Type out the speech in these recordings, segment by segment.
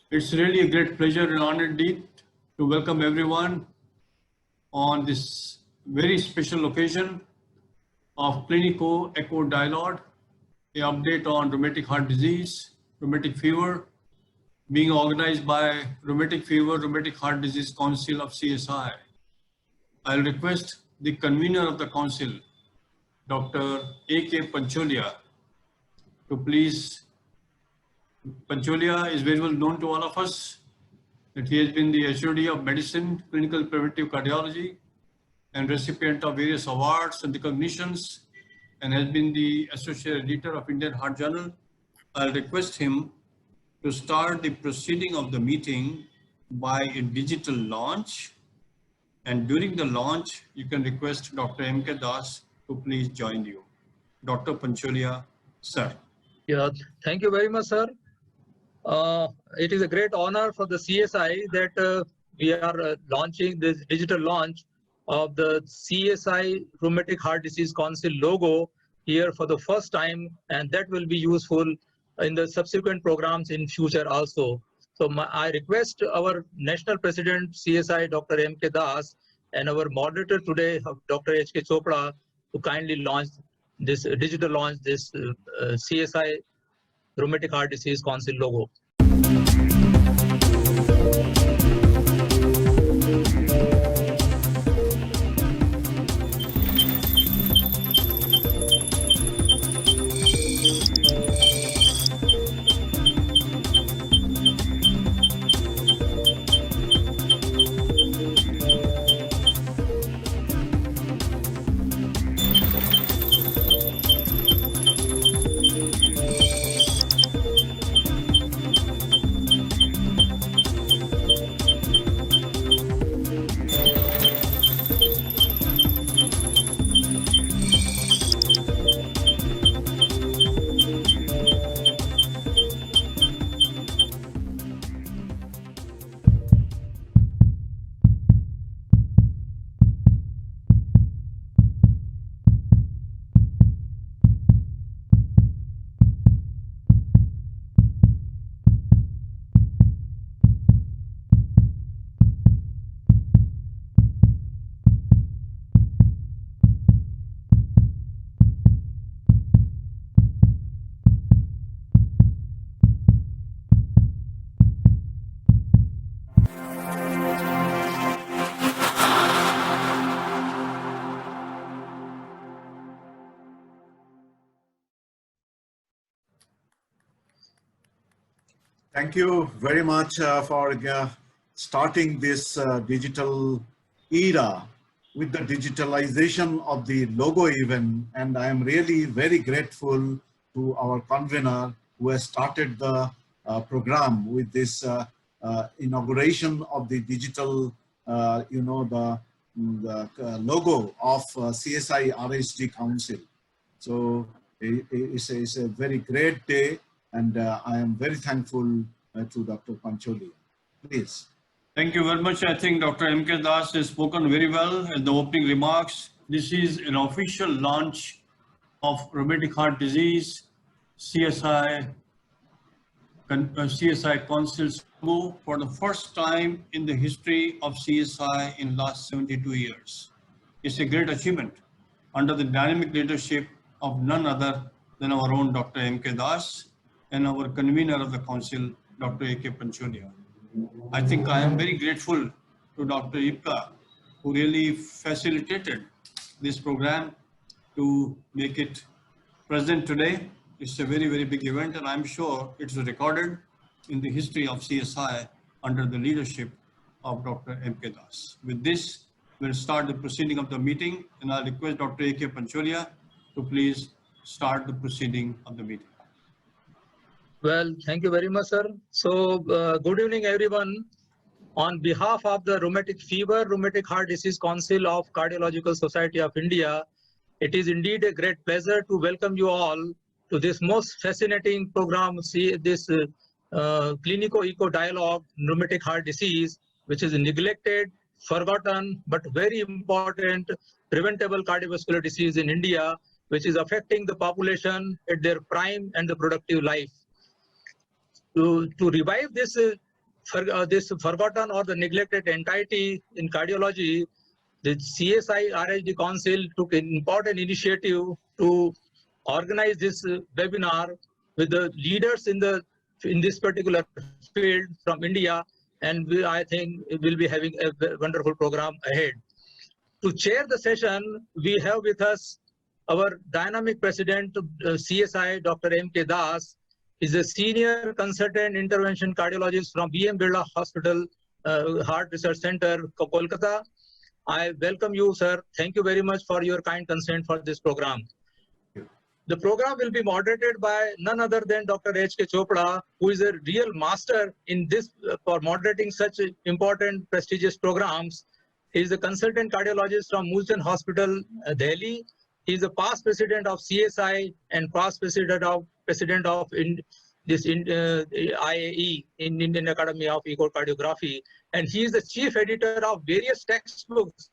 It's really a great pleasure and honor indeed to welcome everyone on this very special occasion of Clinico Echo Dialogue, an update on rheumatic heart disease, rheumatic fever, being organized by Rheumatic Heart Disease Council of CSI. I'll request the convener of the council, Dr. A.K. Pancholia, to please. Pancholia is very well known to all of us that he has been the HOD of Medicine, Clinical Preventive Cardiology, and recipient of various awards and recognitions, and has been the Associate Editor of Indian Heart Journal. I'll request him to start the proceeding of the meeting by a digital launch. And during the launch, you can request Dr. M.K. Das to please join you. Dr. Pancholia, sir. Yeah, thank you very much, sir. It is a great honor for the CSI that we are launching this digital launch of the CSI Rheumatic Heart Disease Council logo here for the first time, and that will be useful in the subsequent programs in future also. So I request our National President CSI Dr. M.K. Das and our moderator today Dr. H.K. Chopra to kindly launch this digital launch this CSI Rheumatic Heart Disease Council logo. Thank you very much for starting this digital era with the digitalization of the logo even, and I am really very grateful to our convener who has started the program with this inauguration of the digital, the logo of CSI RHD Council. So it's a very great day. And I am very thankful to Dr. Pancholia. Please. Thank you very much. I think Dr. M.K. Das has spoken very well in the opening remarks. This is an official launch of rheumatic heart disease, CSI Council's logo for the first time in the history of CSI in last 72 years. It's a great achievement under the dynamic leadership of none other than our own Dr. M.K. Das and our convener of the council, Dr. A.K. Pancholia. I think I am very grateful to Dr. Ipka, who really facilitated this program to make it present today. It's a very, very big event, and I'm sure it's recorded in the history of CSI under the leadership of Dr. M.K. Das. With this, we'll start the proceeding of the meeting, and I'll request Dr. A.K. Pancholia to please start the proceeding of the meeting. Well, thank you very much, sir. So, good evening, everyone. On behalf of the Rheumatic Fever, Rheumatic Heart Disease Council of Cardiological Society of India, it is indeed a great pleasure to welcome you all to this most fascinating program, this Clinico Echo Dialogue, Rheumatic Heart Disease, which is neglected, forgotten, but very important preventable cardiovascular disease in India, which is affecting the population at their prime and the productive life. To revive this this forgotten or the neglected entity in cardiology, the CSI RHD Council took an important initiative to organize this webinar with the leaders in this particular field from India, and I think we'll be having a wonderful program ahead. To chair the session, we have with us our dynamic president, CSI, Dr. M.K. Das. Is a senior consultant intervention cardiologist from B.M. Birla Hospital, Heart Research Center, Kolkata. I welcome you, sir. Thank you very much for your kind consent for this program. The program will be moderated by none other than Dr. H.K. Chopra, who is a real master in this for moderating such important prestigious programs. He is a consultant cardiologist from Multan Hospital, Delhi. He is a past president of CSI and past president of IAE, in Indian Academy of Echocardiography, and he is the chief editor of various textbooks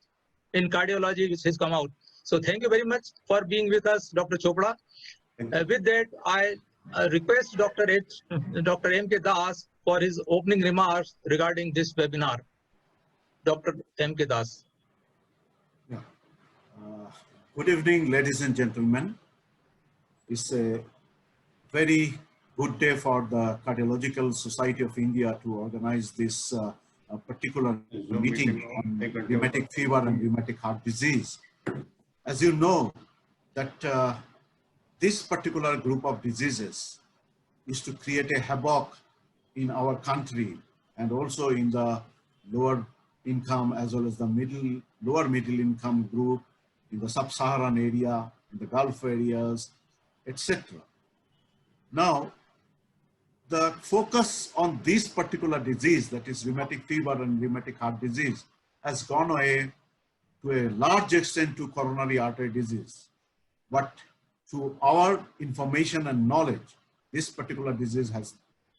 in cardiology which has come out. So thank you very much for being with us, Dr. Chopra. With that, I request Dr. M.K. Das for his opening remarks regarding this webinar. Dr. M.K. Das. Yeah. Good evening, ladies and gentlemen. It's a very good day for the Cardiological Society of India to organize this particular meeting on rheumatic fever and rheumatic heart disease. As you know, that this particular group of diseases is to create a havoc in our country and also in the lower income as well as the lower middle income group, in the sub-Saharan area, in the Gulf areas, etc. Now, the focus on this particular disease, that is rheumatic fever and rheumatic heart disease, has gone away to a large extent to coronary artery disease. But to our information and knowledge, this particular disease has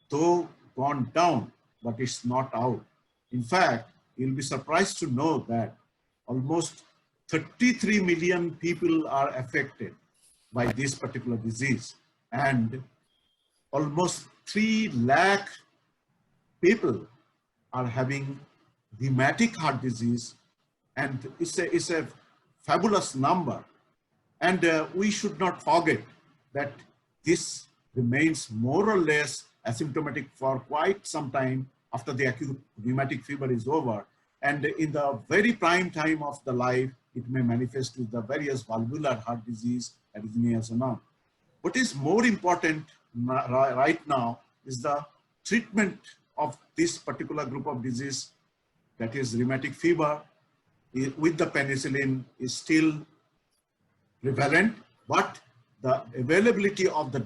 though gone down, but it's not out. In fact, you'll be surprised to know that almost 33 million people are affected by this particular disease, and almost 3 lakh people are having rheumatic heart disease, and it's a fabulous number. And we should not forget that this remains more or less asymptomatic for quite some time after the acute rheumatic fever is over. And in the very prime time of the life, it may manifest with the various valvular heart disease, arrhythmias and all. What is more important right now is the treatment of this particular group of disease, that is rheumatic fever, with the penicillin is still prevalent, but the availability of the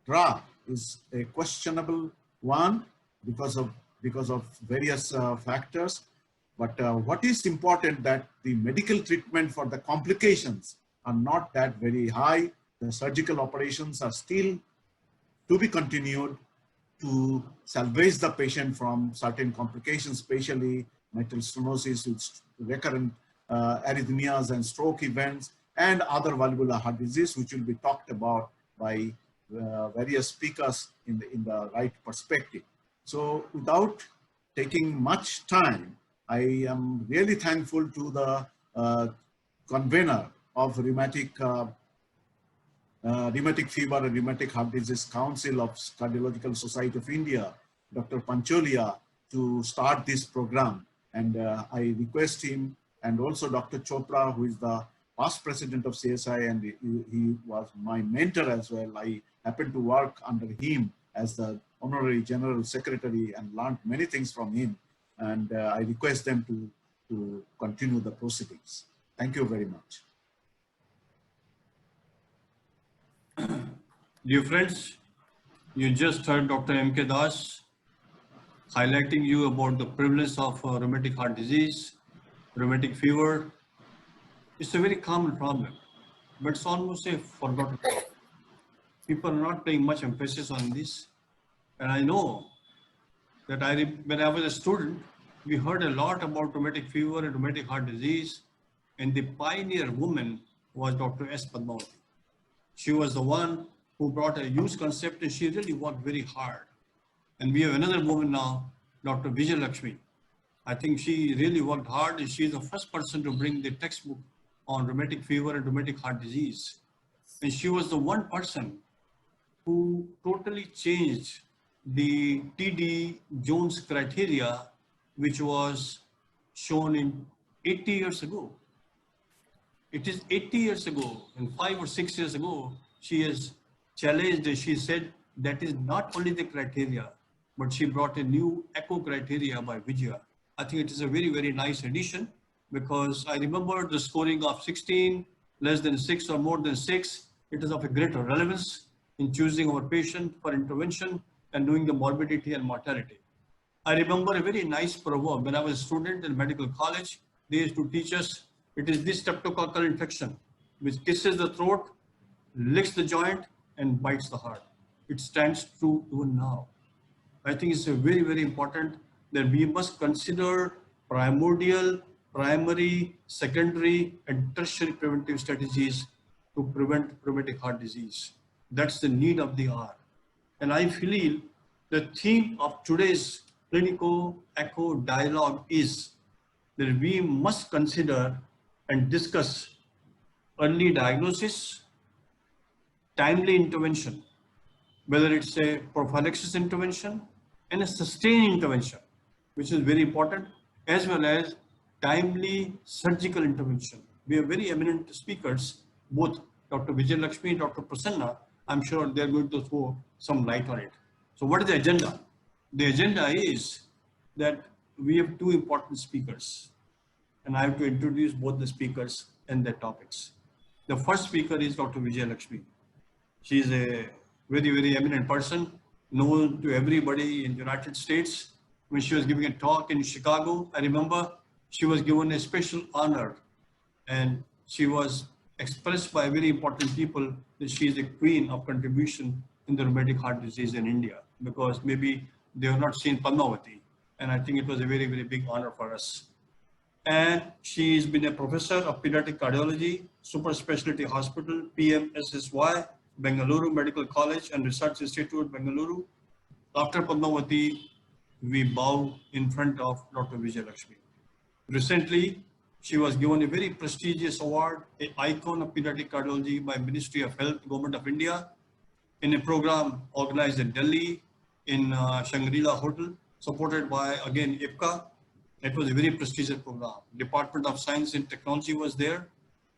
drug is a questionable one because of various factors. But what is important that the medical treatment for the complications are not that very high. The surgical operations are still to be continued to salvage the patient from certain complications, especially mitral stenosis with recurrent arrhythmias and stroke events, and other valvular heart disease, which will be talked about by various speakers in the right perspective. So without taking much time, I am really thankful to the convener of Rheumatic Fever and Rheumatic Heart Disease Council of Cardiological Society of India, Dr. Pancholia, to start this program. And I request him, and also Dr. Chopra, who is the past president of CSI, and he was my mentor as well. I happened to work under him as the honorary general secretary and learned many things from him. And I request them to continue the proceedings. Thank you very much. Dear friends, you just heard Dr. M.K. Das highlighting you about the prevalence of rheumatic heart disease, rheumatic fever. It's a very common problem, but it's almost a forgotten problem. People are not paying much emphasis on this. And I know that when I was a student, we heard a lot about rheumatic fever and rheumatic heart disease, and the pioneer woman was Dr. S. Padmavati. She was the one who brought a huge concept, and she really worked very hard. And we have another woman now, Dr. Vijay Lakshmi. I think she really worked hard, and she's the first person to bring the textbook on rheumatic fever and rheumatic heart disease. And she was the one person who totally changed the TD Jones criteria, which was shown in 80 years ago. It is 80 years ago, and 5 or 6 years ago, she has challenged, she said that is not only the criteria, but she brought a new echo criteria by Vijaya. I think it is a very, very nice addition, because I remember the scoring of 16, less than 6 or more than 6. It is of a greater relevance in choosing our patient for intervention and knowing the morbidity and mortality. I remember a very nice proverb when I was a student in medical college. They used to teach us, it is this streptococcal infection which kisses the throat, licks the joint, and bites the heart. It stands true even now. I think it's a very, very important that we must consider primordial, primary, secondary, and tertiary preventive strategies to prevent rheumatic heart disease. That's the need of the hour. And I feel the theme of today's clinical echo dialogue is that we must consider and discuss early diagnosis, timely intervention, whether it's a prophylaxis intervention and a sustained intervention, which is very important, as well as timely surgical intervention. We have very eminent speakers, both Dr. Vijay Lakshmi and Dr. Prasanna. I'm sure they're going to throw some light on it. So what is the agenda? The agenda is that we have two important speakers, and I have to introduce both the speakers and their topics. The first speaker is Dr. Vijay Lakshmi. She is a very, very eminent person, known to everybody in the United States. When she was giving a talk in Chicago, I remember she was given a special honor, and she was expressed by very important people that she is a queen of contribution in the rheumatic heart disease in India, because maybe they have not seen Padmavati. And I think it was a very, very big honor for us. And she's been a professor of pediatric cardiology, super specialty hospital, PMSSY, Bengaluru Medical College and Research Institute, Bengaluru. After Padmavati, we bow in front of Dr. Vijay Lakshmi. Recently, she was given a very prestigious award, an icon of pediatric cardiology by Ministry of Health, Government of India, in a program organized in Delhi in Shangri-La Hotel, supported by, again, IPCA. It was a very prestigious program. Department of Science and Technology was there,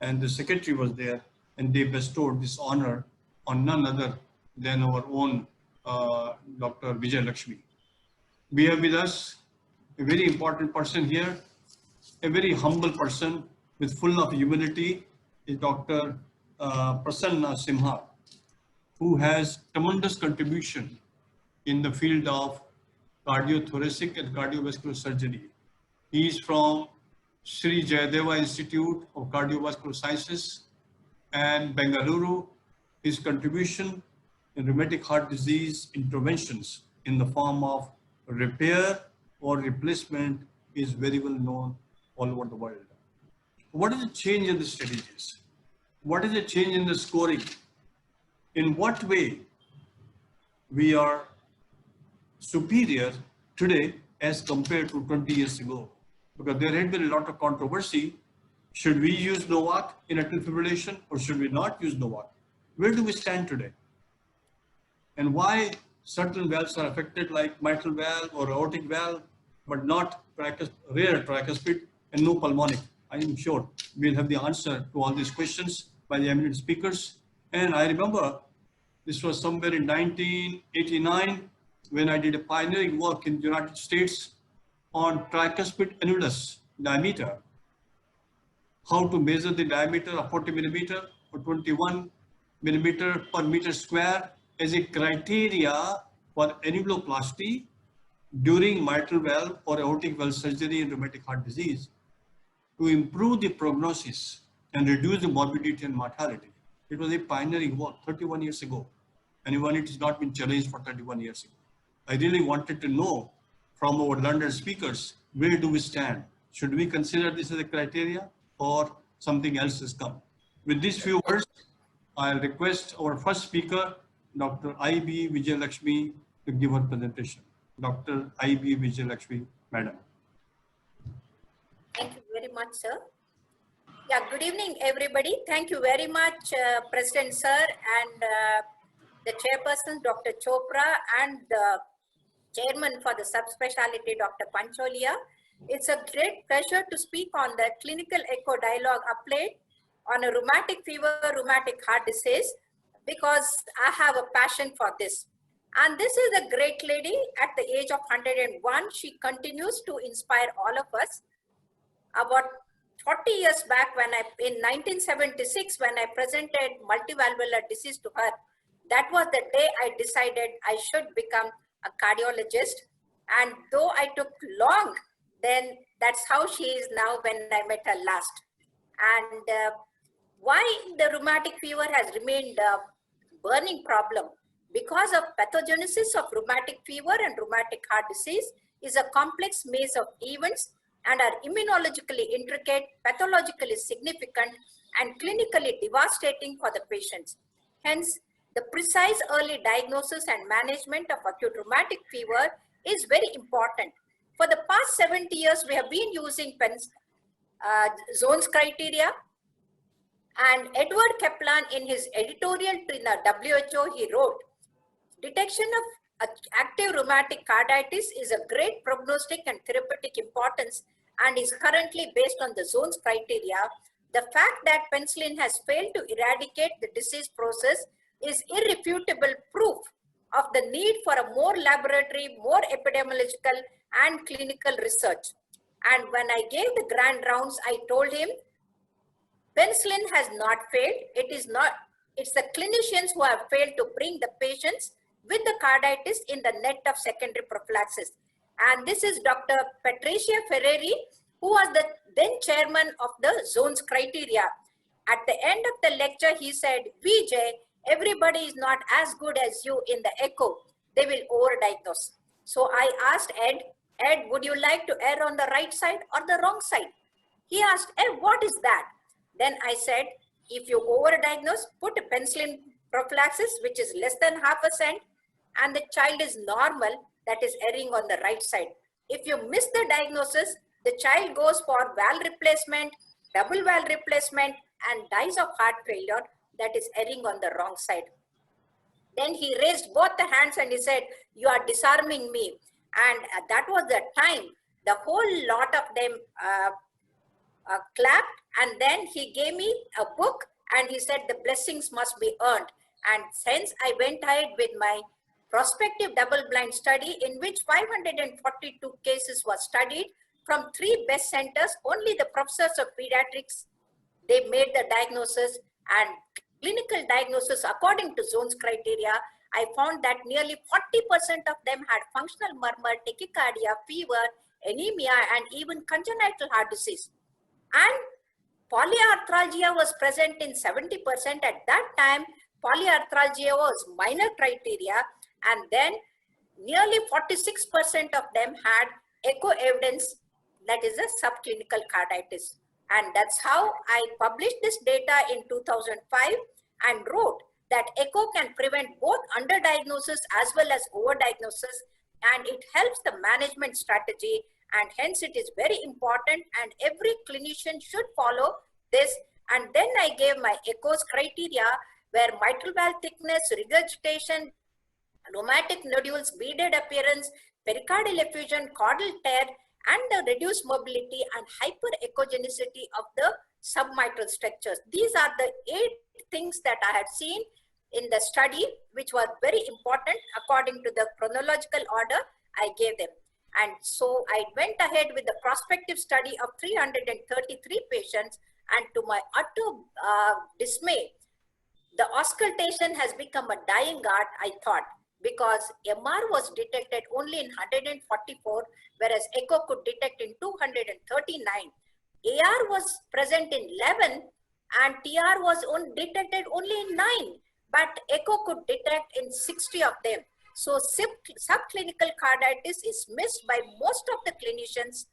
and the secretary was there, and they bestowed this honor on none other than our own Dr. Vijay Lakshmi. We have with us a very important person here, a very humble person with full of humility, is Dr. Prasanna Simha, who has tremendous contribution in the field of cardiothoracic and cardiovascular surgery. He is from Sri Jayadeva Institute of Cardiovascular Sciences and Bengaluru. His contribution in rheumatic heart disease interventions in the form of repair or replacement is very well known all over the world. What is the change in the strategies? What is the change in the scoring? In what way we are superior today as compared to 20 years ago? Because there had been a lot of controversy. Should we use NOAC in atrial fibrillation or should we not use NOAC? Where do we stand today? And why certain valves are affected, like mitral valve or aortic valve, but not rare tricuspid and no pulmonic? I am sure we'll have the answer to all these questions by the eminent speakers. And I remember this was somewhere in 1989 when I did a pioneering work in the United States on tricuspid annulus diameter, how to measure the diameter of 40 millimeter or 21 millimeter per meter square as a criteria for annuloplasty during mitral valve or aortic valve surgery in rheumatic heart disease to improve the prognosis and reduce the morbidity and mortality. It was a pioneering work 31 years ago, and even it has not been challenged for 31 years ago. I really wanted to know from our learned speakers, where do we stand? Should we consider this as a criteria or something else has come? With these few words, I'll request our first speaker, Dr. I.B. Vijay Lakshmi, to give her presentation. Dr. I.B. Vijayalakshmi, Madam. Thank you very much, sir. Yeah, good evening, everybody. Thank you very much, President Sir, and the chairperson, Dr. Chopra, and the chairman for the subspecialty, Dr. Pancholia. It's a great pleasure to speak on the clinical echo dialogue applied on a rheumatic fever, rheumatic heart disease, because I have a passion for this. And this is a great lady at the age of 101. She continues to inspire all of us. About 40 years back, in 1976, when I presented multivalvular disease to her, that was the day I decided I should become a cardiologist. And though I took long, then that's how she is now when I met her last. And why the rheumatic fever has remained a burning problem? Because of pathogenesis of rheumatic fever and rheumatic heart disease is a complex maze of events and are immunologically intricate, pathologically significant, and clinically devastating for the patients. Hence, the precise early diagnosis and management of acute rheumatic fever is very important. For the past 70 years, we have been using zones criteria, and Edward Kaplan, in his editorial to the WHO, he wrote, detection of active rheumatic carditis is a great prognostic and therapeutic importance and is currently based on the zones criteria. The fact that penicillin has failed to eradicate the disease process is irrefutable proof of the need for a more laboratory, more epidemiological and clinical research. And when I gave the grand rounds, I told him, penicillin has not failed. It's the clinicians who have failed to bring the patients with the carditis in the net of secondary prophylaxis. And this is Dr. Patricia Ferreri, who was the then chairman of the zones criteria. At the end of the lecture, he said, Vijay, everybody is not as good as you in the echo. They will overdiagnose. So I asked Ed, would you like to err on the right side or the wrong side? He asked, Ed, what is that? Then I said, if you overdiagnose, put a penicillin prophylaxis, which is less than %, and the child is normal, that is erring on the right side. If you miss the diagnosis, the child goes for valve replacement, double valve replacement, and dies of heart failure, that is erring on the wrong side. Then he raised both the hands and he said, you are disarming me. And that was the time the whole lot of them clapped, and then he gave me a book and he said the blessings must be earned. And hence I went ahead with my prospective double-blind study in which 542 cases were studied from 3 best centers. Only the professors of pediatrics, they made the diagnosis, and clinical diagnosis according to zones criteria. I found that nearly 40% of them had functional murmur, tachycardia, fever, anemia, and even congenital heart disease. And polyarthralgia was present in 70%. At that time, polyarthralgia was minor criteria, and then nearly 46% of them had echo evidence, that is a subclinical carditis. And that's how I published this data in 2005 and wrote that echo can prevent both underdiagnosis as well as overdiagnosis, and it helps the management strategy, and hence it is very important and every clinician should follow this. And then I gave my echoes criteria where mitral valve thickness, regurgitation, rheumatic nodules, beaded appearance, pericardial effusion, caudal tear, and the reduced mobility and hyperechogenicity of the submitral structures. These are the 8 things that I had seen in the study, which was very important according to the chronological order I gave them. And so I went ahead with the prospective study of 333 patients, and to my utter dismay, the auscultation has become a dying art, I thought, because MR was detected only in 144, whereas echo could detect in 239. AR was present in 11 and TR was detected only in 9, but echo could detect in 60 of them. So subclinical carditis is missed by most of the clinicians,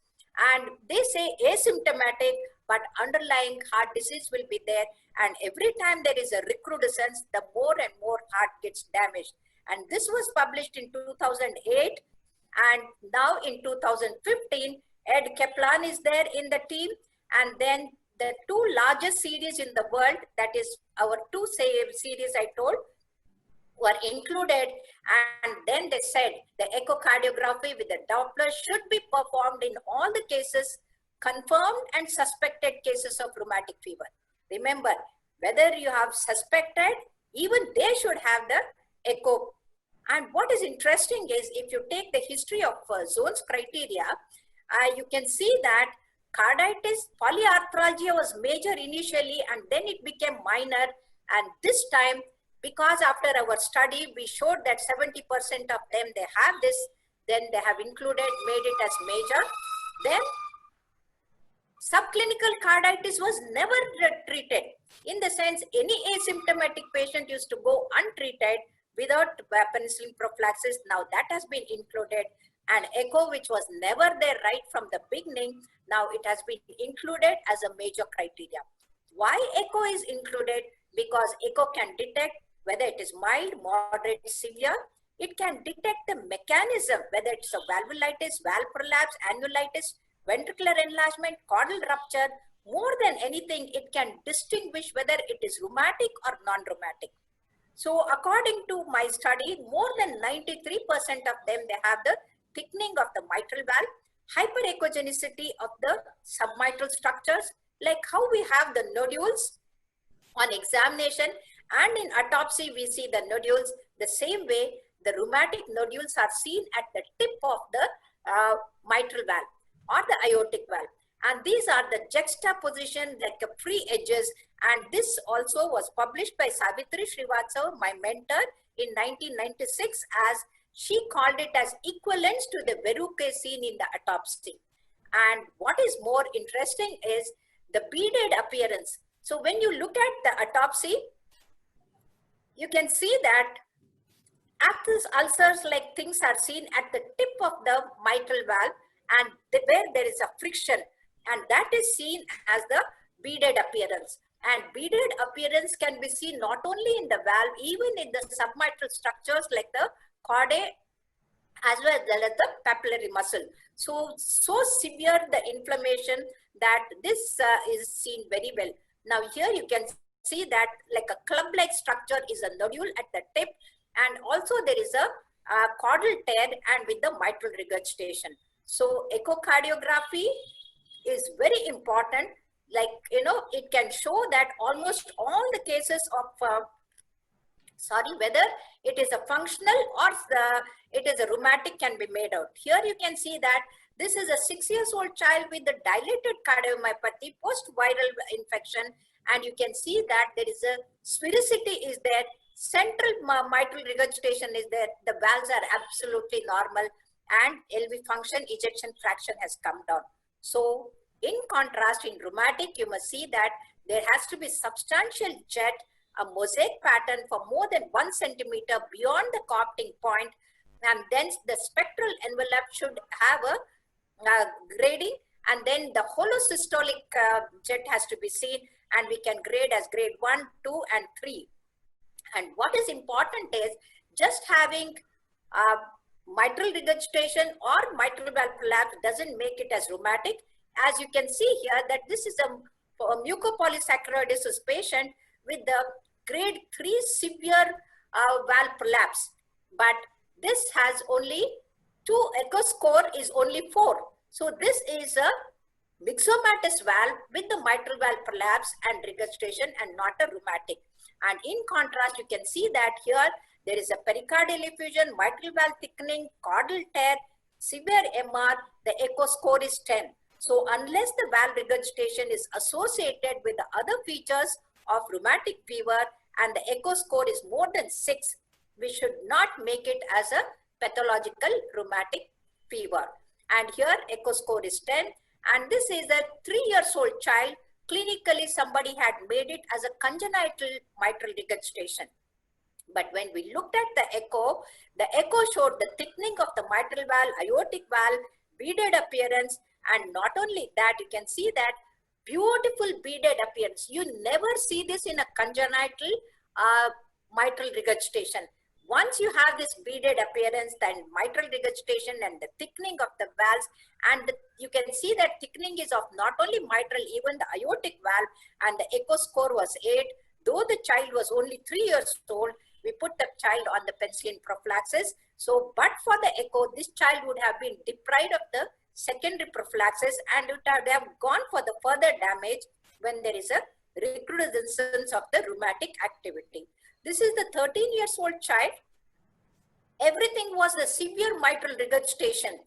and they say asymptomatic, but underlying heart disease will be there. And every time there is a recrudescence, the more and more heart gets damaged. And this was published in 2008. And now in 2015, Ed Kaplan is there in the team. And then the two largest series in the world, that is our two series I told, were included. And then they said the echocardiography with the Doppler should be performed in all the cases, confirmed and suspected cases of rheumatic fever. Remember, whether you have suspected, even they should have the echo. And what is interesting is if you take the history of zones criteria, you can see that carditis, polyarthralgia was major initially and then it became minor. And this time, because after our study, we showed that 70% of them, they have this, then they have included, made it as major. Then subclinical carditis was never treated. In the sense, any asymptomatic patient used to go untreated without penicillin prophylaxis. Now that has been included. And echo, which was never there right from the beginning, now it has been included as a major criteria. Why echo is included? Because echo can detect whether it is mild, moderate, severe. It can detect the mechanism, whether it's a valvulitis, valve prolapse, annulitis, ventricular enlargement, caudal rupture. More than anything, it can distinguish whether it is rheumatic or non-rheumatic. So according to my study, more than 93% of them, they have the thickening of the mitral valve, hyperechogenicity of the submitral structures, like how we have the nodules on examination, and in autopsy we see the nodules. The same way the rheumatic nodules are seen at the tip of the mitral valve or the aortic valve. And these are the juxtaposition like a free edges. And this also was published by Savitri Srivastava, my mentor, in 1996, as she called it as equivalence to the verrucae seen in the autopsy. And what is more interesting is the beaded appearance. So when you look at the autopsy, you can see that aphthous ulcers like things are seen at the tip of the mitral valve and where there is a friction, and that is seen as the beaded appearance. And beaded appearance can be seen not only in the valve, even in the submitral structures like the chordae as well as the papillary muscle. So severe the inflammation that this is seen very well. Now here you can see that like a club-like structure is a nodule at the tip, and also there is a caudal tear and with the mitral regurgitation. So echocardiography is very important. Like, you know, it can show that almost all the cases of, whether it is a functional or it is a rheumatic can be made out. Here you can see that this is a 6-year-old child with a dilated cardiomyopathy post-viral infection. And you can see that there is a sphericity is there, central mitral regurgitation is there, the valves are absolutely normal, and LV function ejection fraction has come down. So in contrast, in rheumatic, you must see that there has to be substantial jet, a mosaic pattern for more than 1 centimeter beyond the copting point, and then the spectral envelope should have a grading, and then the holosystolic jet has to be seen, and we can grade as grade 1, 2, and 3. And what is important is just having mitral regurgitation or mitral valve prolapse doesn't make it as rheumatic. As you can see here that this is a mucopolysaccharidosis patient with the grade 3 severe valve prolapse. But this has only 2 echo score is only 4. So this is a myxomatous valve with the mitral valve prolapse and regurgitation and not a rheumatic. And in contrast, you can see that here there is a pericardial effusion, mitral valve thickening, caudal tear, severe MR, the echo score is 10. So unless the valve regurgitation is associated with the other features of rheumatic fever and the echo score is more than 6, we should not make it as a pathological rheumatic fever. And here echo score is 10. And this is a 3-year-old child. Clinically, somebody had made it as a congenital mitral regurgitation. But when we looked at the echo showed the thickening of the mitral valve, aortic valve, beaded appearance. And not only that, you can see that beautiful beaded appearance. You never see this in a congenital mitral regurgitation. Once you have this beaded appearance, then mitral regurgitation and the thickening of the valves, and you can see that thickening is of not only mitral, even the aortic valve, and the echo score was 8. Though the child was only 3 years old, we put the child on the penicillin prophylaxis. So, but for the echo, this child would have been deprived of the secondary prophylaxis and would have gone for the further damage when there is a recrudescence of the rheumatic activity. This is the 13 years old child. Everything was a severe mitral regurgitation.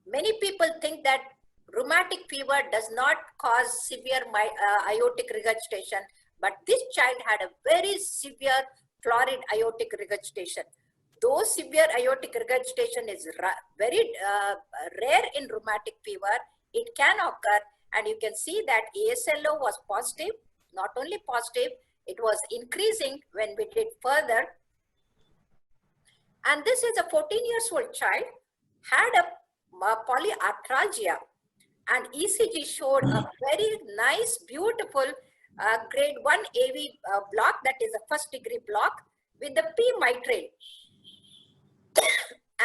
Many people think that rheumatic fever does not cause severe aortic regurgitation, but this child had a very severe florid aortic regurgitation. Though severe aortic regurgitation is very rare in rheumatic fever, it can occur, and you can see that ASLO was positive. Not only positive, it was increasing when we did further. And this is a 14 years old child, had a polyarthralgia, and ECG showed a very nice, beautiful grade 1 AV block, that is a first degree block with the P mitral.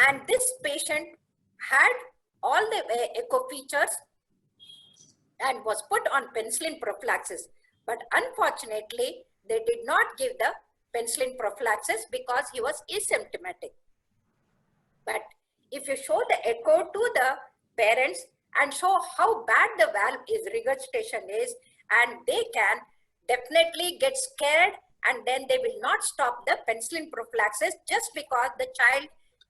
And this patient had all the echo features and was put on penicillin prophylaxis. But unfortunately, they did not give the penicillin prophylaxis because he was asymptomatic. But if you show the echo to the parents and show how bad the valve is, regurgitation is, and they can definitely get scared, and then they will not stop the penicillin prophylaxis just because the child,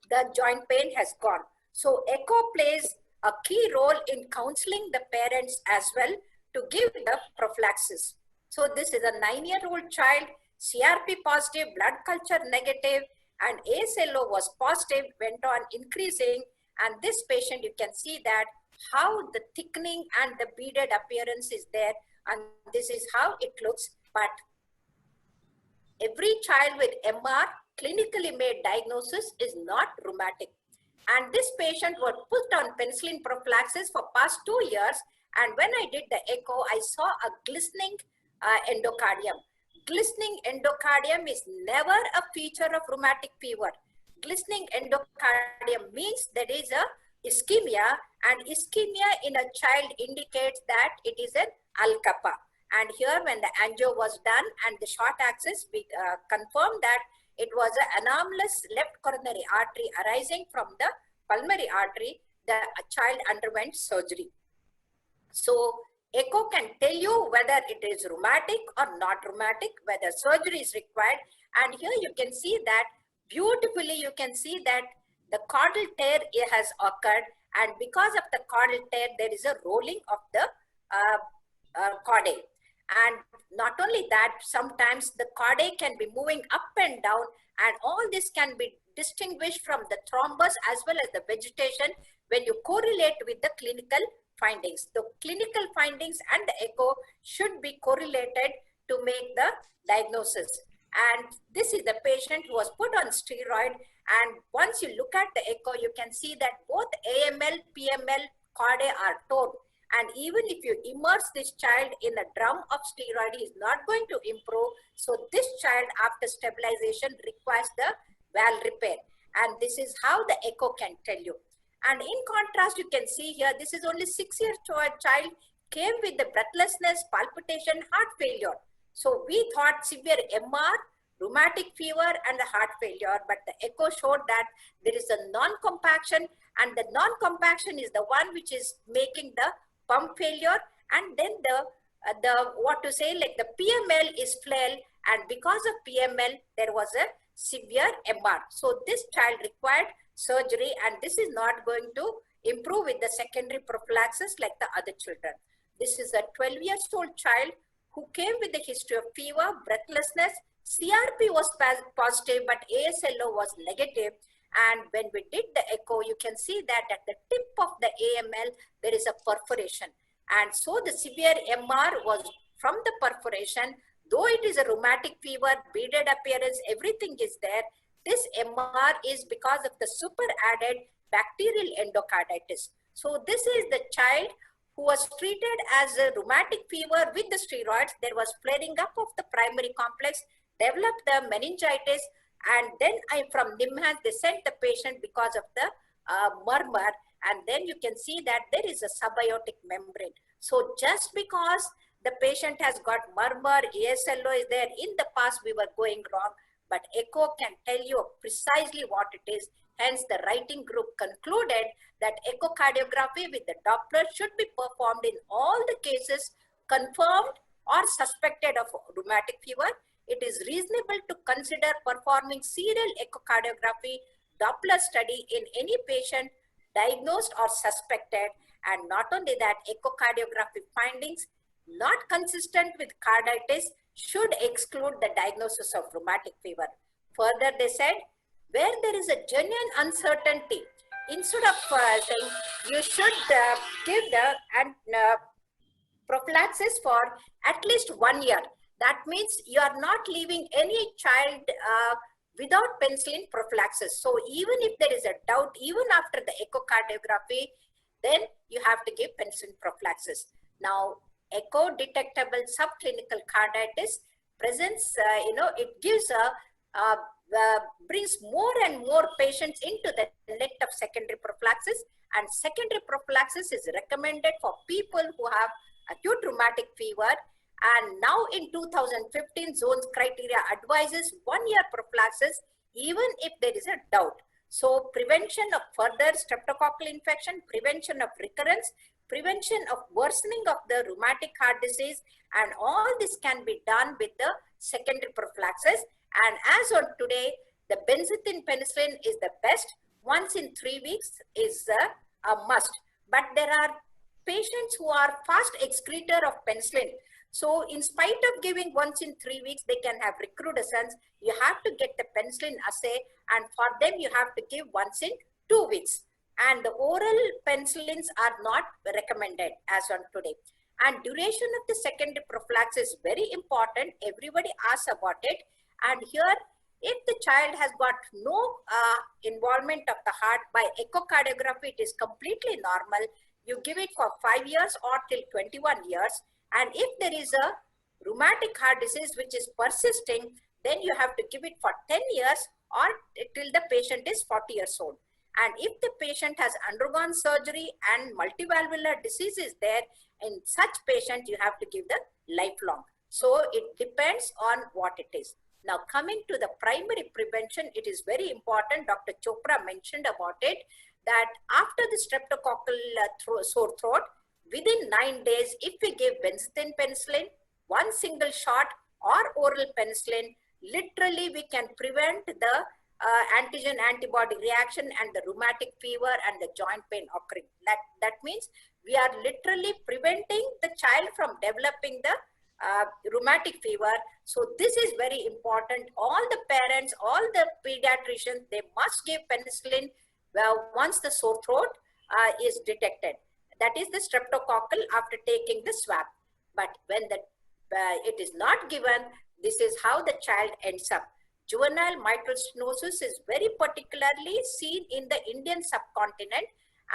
the joint pain has gone. So echo plays a key role in counseling the parents as well to give the prophylaxis. So this is a 9-year-old child, CRP positive, blood culture negative, and ASLO was positive, went on increasing. And this patient, you can see that how the thickening and the beaded appearance is there. And this is how it looks. But every child with MR, clinically made diagnosis, is not rheumatic. And this patient was put on penicillin prophylaxis for past 2 years. And when I did the echo, I saw a glistening endocardium. Glistening endocardium is never a feature of rheumatic fever. Glistening endocardium means there is a ischemia, and ischemia in a child indicates that it is an Al-Kappa. And here when the angio was done and the short axis, we confirmed that it was an anomalous left coronary artery arising from the pulmonary artery. The child underwent surgery. So echo can tell you whether it is rheumatic or not rheumatic, whether surgery is required. And here you can see that beautifully, you can see that the caudal tear has occurred, and because of the caudal tear, there is a rolling of the chordae. And not only that, sometimes the chordae can be moving up and down, and all this can be distinguished from the thrombus as well as the vegetation when you correlate with the clinical findings. The clinical findings and the echo should be correlated to make the diagnosis. And this is the patient who was put on steroid. And once you look at the echo, you can see that both AML, PML, chordae are torn. And even if you immerse this child in a drum of steroid, he is not going to improve. So this child, after stabilization, requires the valve repair. And this is how the echo can tell you. And in contrast, you can see here, this is only 6-year-old child, came with the breathlessness, palpitation, heart failure. So we thought severe MR, rheumatic fever, and a heart failure, but the echo showed that there is a non-compaction, and the non-compaction is the one which is making the pump failure, and then the PML is flail, and because of PML, there was a severe MR. So this child required surgery, and this is not going to improve with the secondary prophylaxis like the other children. This is a 12-year-old child who came with a history of fever, breathlessness. CRP was positive, but ASLO was negative. And when we did the echo, you can see that at the tip of the AML, there is a perforation. And so the severe MR was from the perforation. Though it is a rheumatic fever, beaded appearance, everything is there. This MR is because of the super added bacterial endocarditis. So this is the child who was treated as a rheumatic fever with the steroids. There was flaring up of the primary complex, developed the meningitis, And then from NIMHANS, they sent the patient because of the murmur, and then you can see that there is a subaortic membrane. So just because the patient has got murmur, ESLO is there, in the past we were going wrong, but echo can tell you precisely what it is. Hence, the writing group concluded that echocardiography with the Doppler should be performed in all the cases confirmed or suspected of rheumatic fever. It is reasonable to consider performing serial echocardiography Doppler study in any patient diagnosed or suspected, and not only that, echocardiography findings not consistent with carditis should exclude the diagnosis of rheumatic fever. Further, they said, where there is a genuine uncertainty, instead of saying you should give the prophylaxis for at least 1 year. That means you are not leaving any child without penicillin prophylaxis. So even if there is a doubt, even after the echocardiography, then you have to give penicillin prophylaxis. Now, echo detectable subclinical carditis presents, it gives brings more and more patients into the net of secondary prophylaxis, and secondary prophylaxis is recommended for people who have acute rheumatic fever. And now in 2015, zones criteria advises 1 year prophylaxis even if there is a doubt. So prevention of further streptococcal infection, prevention of recurrence, prevention of worsening of the rheumatic heart disease, and all this can be done with the secondary prophylaxis. And as on today, the benzathine penicillin is the best. Once in 3 weeks is a must. But there are patients who are fast excreter of penicillin. So in spite of giving once in 3 weeks, they can have recrudescence. You have to get the penicillin assay, and for them you have to give once in 2 weeks. And the oral penicillins are not recommended as on today. And duration of the secondary prophylaxis is very important. Everybody asks about it. And here, if the child has got no involvement of the heart, by echocardiography, it is completely normal. You give it for 5 years or till 21 years. And if there is a rheumatic heart disease which is persisting, then you have to give it for 10 years or till the patient is 40 years old. And if the patient has undergone surgery and multivalvular disease is there, in such patient, you have to give the lifelong. So it depends on what it is. Now coming to the primary prevention, it is very important. Dr. Chopra mentioned about it, that after the streptococcal sore throat, within 9 days, if we give benzathine penicillin, one single shot or oral penicillin, literally we can prevent the antigen antibody reaction and the rheumatic fever and the joint pain occurring. That means we are literally preventing the child from developing the rheumatic fever. So this is very important. All the parents, all the pediatricians, they must give penicillin once the sore throat is detected. That is the streptococcal after taking the swab. But when it is not given, this is how the child ends up. Juvenile mitral stenosis is very particularly seen in the Indian subcontinent,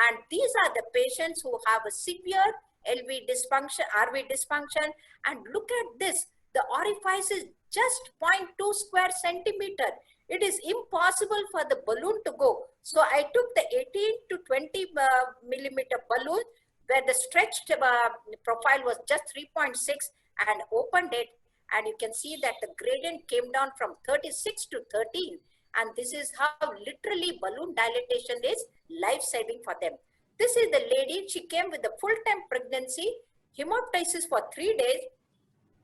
and these are the patients who have a severe LV dysfunction, RV dysfunction, and look at this, the orifice is just 0.2 square centimeter. It is impossible for the balloon to go. So I took the 18 to 20 millimeter balloon where the stretched profile was just 3.6 and opened it, and you can see that the gradient came down from 36 to 13, and this is how literally balloon dilatation is life-saving for them. This is the lady, she came with a full-time pregnancy, hemoptysis for 3 days,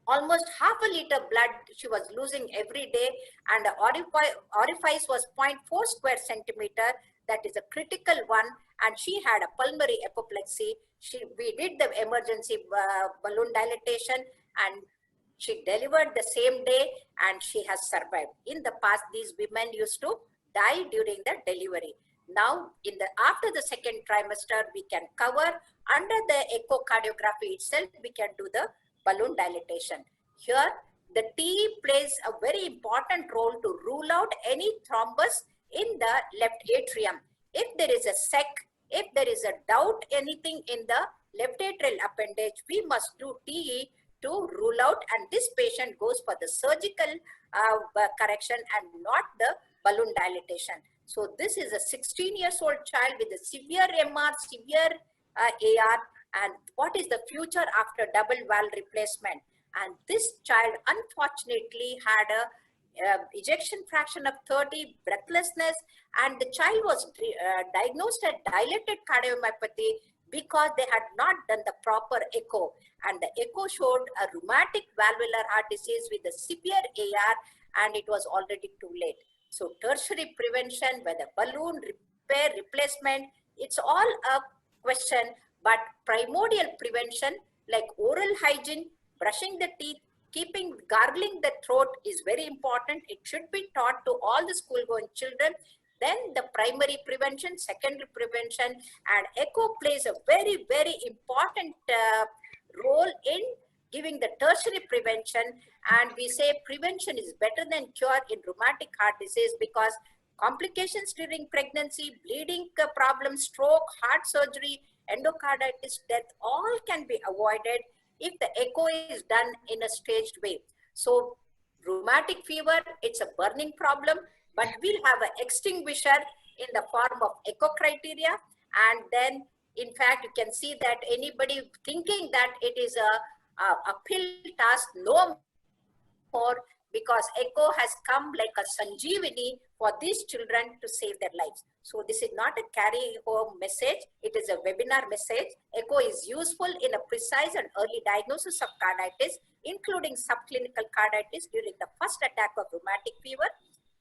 almost half a liter blood she was losing every day, and the orifice was 0.4 square centimeter. That is a critical one, and she had a pulmonary apoplexy. We did the emergency balloon dilatation, and she delivered the same day, and she has survived. In the past, these women used to die during the delivery. Now, after the second trimester, we can cover under the echocardiography itself, we can do the balloon dilatation. Here, the T plays a very important role to rule out any thrombus in the left atrium. If there is a SEC, if there is a doubt anything in the left atrial appendage, we must do TE to rule out, and this patient goes for the surgical correction and not the balloon dilatation. So this is a 16 years old child with a severe MR, severe AR, and what is the future after double valve replacement? And this child unfortunately had a ejection fraction of 30, breathlessness, and the child was diagnosed as dilated cardiomyopathy because they had not done the proper echo, and the echo showed a rheumatic valvular heart disease with a severe AR, and it was already too late. So tertiary prevention, whether balloon, repair, replacement, it's all a question, but primordial prevention like oral hygiene, brushing the teeth, gargling the throat is very important. It should be taught to all the school-going children. Then the primary prevention, secondary prevention, and echo plays a very, very important role in giving the tertiary prevention. And we say prevention is better than cure in rheumatic heart disease because complications during pregnancy, bleeding problems, stroke, heart surgery, endocarditis, death, all can be avoided if the echo is done in a staged way. So rheumatic fever, it's a burning problem, but we'll have an extinguisher in the form of echo criteria. And then, in fact, you can see that anybody thinking that it is a pill task, no more, because echo has come like a Sanjeevani for these children to save their lives. So this is not a carry home message. It is a webinar message. Echo is useful in a precise and early diagnosis of carditis, including subclinical carditis during the first attack of rheumatic fever.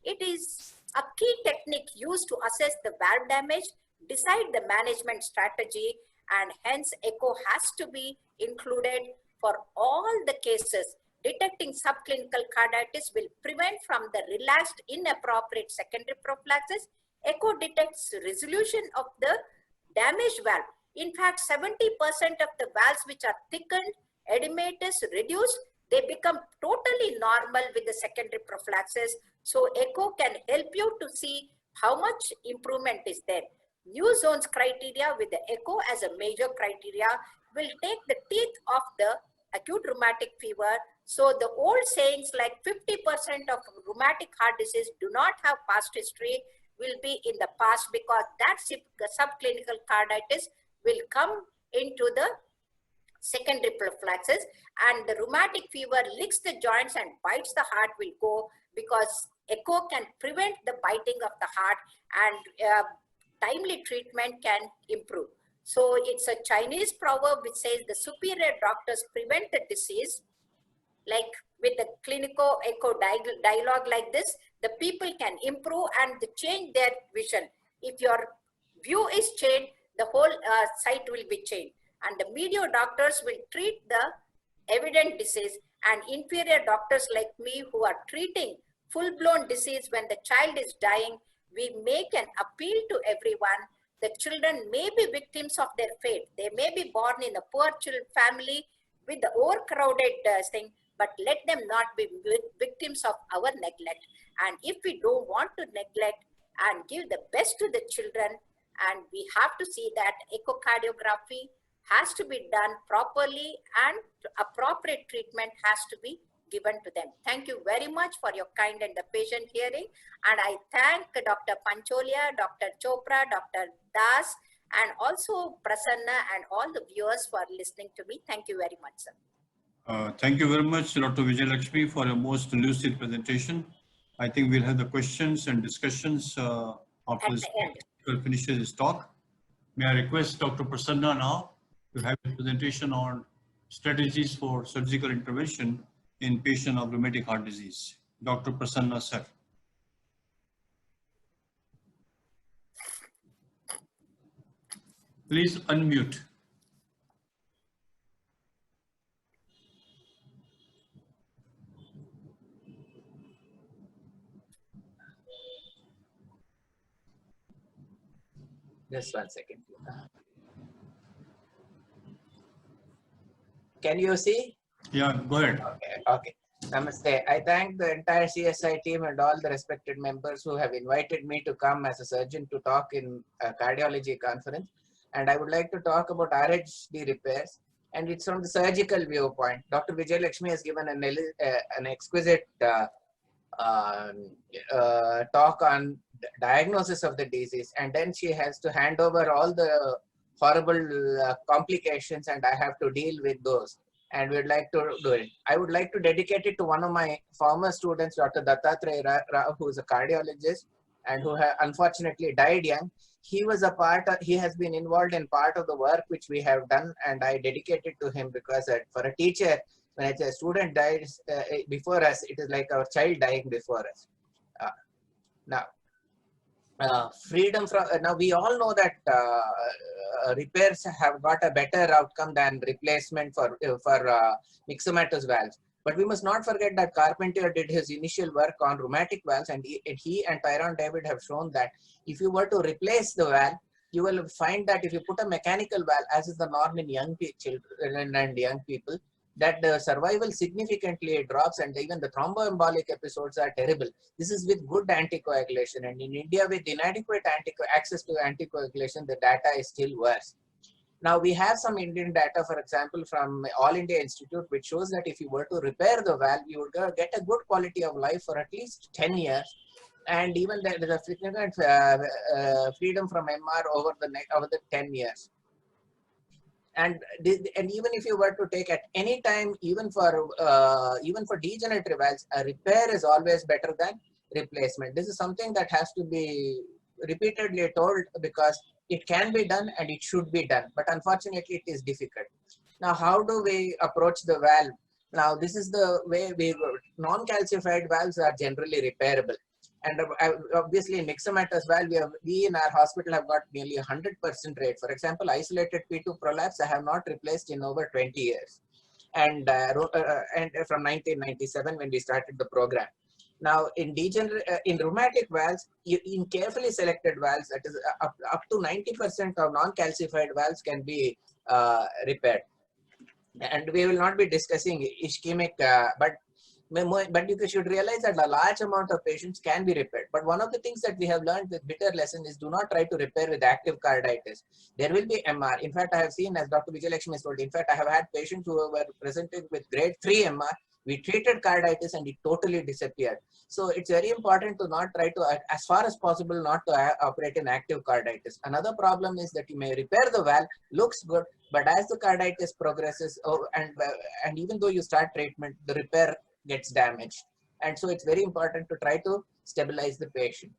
It is a key technique used to assess the valve damage, decide the management strategy, and hence echo has to be included for all the cases. Detecting subclinical carditis will prevent from the relaxed inappropriate secondary prophylaxis. Echo detects resolution of the damaged valve. In fact, 70% of the valves which are thickened, edematous, reduced, they become totally normal with the secondary prophylaxis. So echo can help you to see how much improvement is there. New zones criteria with the echo as a major criteria will take the teeth of the acute rheumatic fever. So the old sayings like 50% of rheumatic heart disease do not have past history will be in the past, because that subclinical carditis will come into the secondary prophylaxis, and the rheumatic fever licks the joints and bites the heart will go, because echo can prevent the biting of the heart, and timely treatment can improve. So it's a Chinese proverb which says the superior doctors prevent the disease. Like with the clinical echo dialogue like this, the people can improve and change their vision. If your view is changed, the whole site will be changed. And the mediocre doctors will treat the evident disease, and inferior doctors like me who are treating full-blown disease when the child is dying, we make an appeal to everyone. The children may be victims of their fate. They may be born in a poor family with the overcrowded thing, but let them not be victims of our neglect. And if we don't want to neglect and give the best to the children, and we have to see that echocardiography has to be done properly and appropriate treatment has to be given to them. Thank you very much for your kind and the patient hearing. And I thank Dr. Pancholia, Dr. Chopra, Dr. Das, and also Prasanna and all the viewers for listening to me. Thank you very much, sir. Thank you very much, Dr. Vijay Lakshmi, for a most lucid presentation. I think we'll have the questions and discussions after the speaker finishes his talk. May I request Dr. Prasanna now to have a presentation on strategies for surgical intervention in patient of rheumatic heart disease. Dr. Prasanna, sir. Please unmute. Just 1 second. Can you see? Yeah, go ahead. Okay. Namaste. I thank the entire CSI team and all the respected members who have invited me to come as a surgeon to talk in a cardiology conference. And I would like to talk about RHD repairs. And it's from the surgical viewpoint. Dr. Vijay Lakshmi has given an exquisite talk on diagnosis of the disease, and then she has to hand over all the horrible complications, and I have to deal with those. And we'd like to do it. I would like to dedicate it to one of my former students, Dr. Dattatreya Rao, who is a cardiologist and who unfortunately died young. He was a part of, he has been involved in part of the work which we have done, and I dedicate it to him because for a teacher, when a student dies before us, it is like our child dying before us. Freedom from, now we all know that repairs have got a better outcome than replacement for myxomatous valves. But we must not forget that Carpentier did his initial work on rheumatic valves, and he and Tyrone David have shown that if you were to replace the valve, you will find that if you put a mechanical valve, as is the norm in young children and young people, that the survival significantly drops, and even the thromboembolic episodes are terrible. This is with good anticoagulation, and in India with inadequate access to anticoagulation, the data is still worse. Now we have some Indian data, for example, from All India Institute, which shows that if you were to repair the valve, you would get a good quality of life for at least 10 years. And even there is a significant freedom from MR over the 10 years. And even if you were to take at any time, even for degenerative valves, a repair is always better than replacement. This is something that has to be repeatedly told because it can be done and it should be done, but unfortunately it is difficult. Now, how do we approach the valve? Now, this is the way non-calcified valves are generally repairable. And obviously in myxomatous valve, we in our hospital have got nearly 100% rate. For example, isolated P2 prolapse, I have not replaced in over 20 years. And from 1997 when we started the program. Now, in rheumatic valves, in carefully selected valves, that is up to 90% of non-calcified valves can be repaired. And we will not be discussing ischemic, but you should realize that a large amount of patients can be repaired. But one of the things that we have learned with bitter lesson is do not try to repair with active carditis. There will be MR. In fact, I have seen, as Dr. Vijayalakshmi told, in fact, I have had patients who were presented with grade 3 MR. We treated carditis and it totally disappeared. So it's very important to not try to, as far as possible, not to operate in active carditis. Another problem is that you may repair the valve, looks good, but as the carditis progresses, and even though you start treatment, the repair gets damaged. And so it's very important to try to stabilize the patient.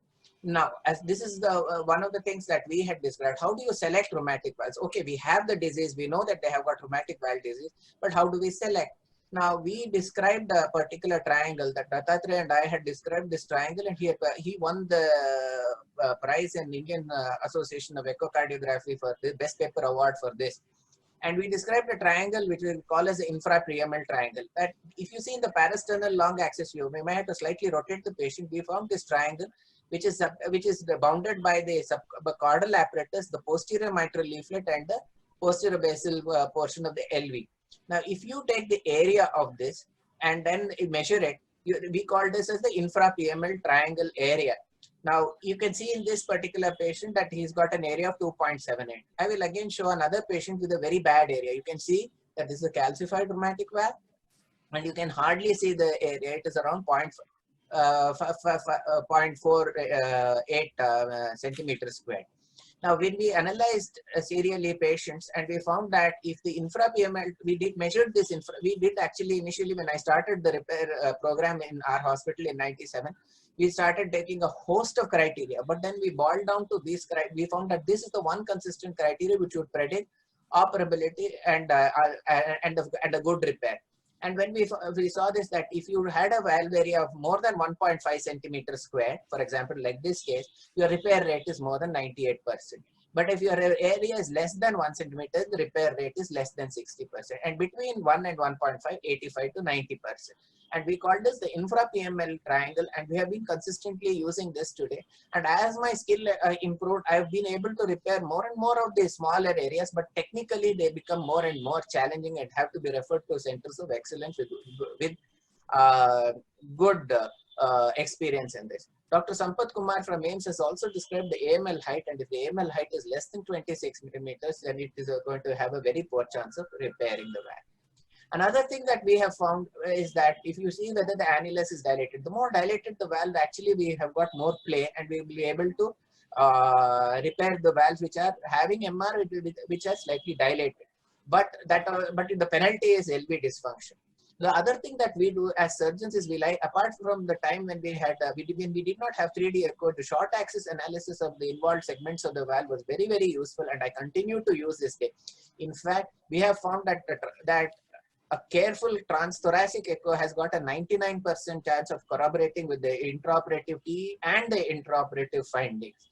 Now, as this is the one of the things that we had described, how do you select rheumatic valves? Okay, we have the disease, we know that they have got rheumatic valve disease, but how do we select? Now, we described a particular triangle that Dattatreya and I had described this triangle, and he won the prize in Indian Association of Echocardiography for the best paper award for this. And we described a triangle which we call as the infrapreamal triangle. That if you see in the parasternal long axis view, we may have to slightly rotate the patient. We found this triangle, which is bounded by the subcaudal apparatus, the posterior mitral leaflet, and the posterior basal portion of the LV. Now, if you take the area of this and then measure it, we call this as the infrapreamal triangle area. Now, you can see in this particular patient that he's got an area of 2.78. I will again show another patient with a very bad area. You can see that this is a calcified rheumatic valve, and you can hardly see the area. It is around 0.48 centimeters squared. Now, when we analyzed serially patients, and we found that if the infrapreamal, we did measure this, we did actually initially when I started the repair program in our hospital in 97, we started taking a host of criteria, but then we boiled down to these criteria. We found that this is the one consistent criteria which would predict operability and a good repair. And when we saw this, that if you had a valve area of more than 1.5 centimeters square, for example, like this case, your repair rate is more than 98%. But if your area is less than 1 centimeter, the repair rate is less than 60%. And between 1 and 1.5, 85 to 90%. And we call this the infrapreamal triangle, and we have been consistently using this today. And as my skill improved, I have been able to repair more and more of these smaller areas, but technically they become more and more challenging and have to be referred to centers of excellence with good experience in this. Dr. Sampath Kumar from AIIMS has also described the AML height, and if the AML height is less than 26 millimeters, then it is going to have a very poor chance of repairing the valve. Another thing that we have found is that if you see whether the annulus is dilated, the more dilated the valve, actually we have got more play, and we will be able to repair the valves which are having MR which are slightly dilated. But the penalty is LV dysfunction. The other thing that we do as surgeons is apart from the time when we had when we did not have 3D echo, the short axis analysis of the involved segments of the valve was very, very useful, and I continue to use this day. In fact, we have found that a careful transthoracic echo has got a 99% chance of corroborating with the intraoperative TE and the intraoperative findings.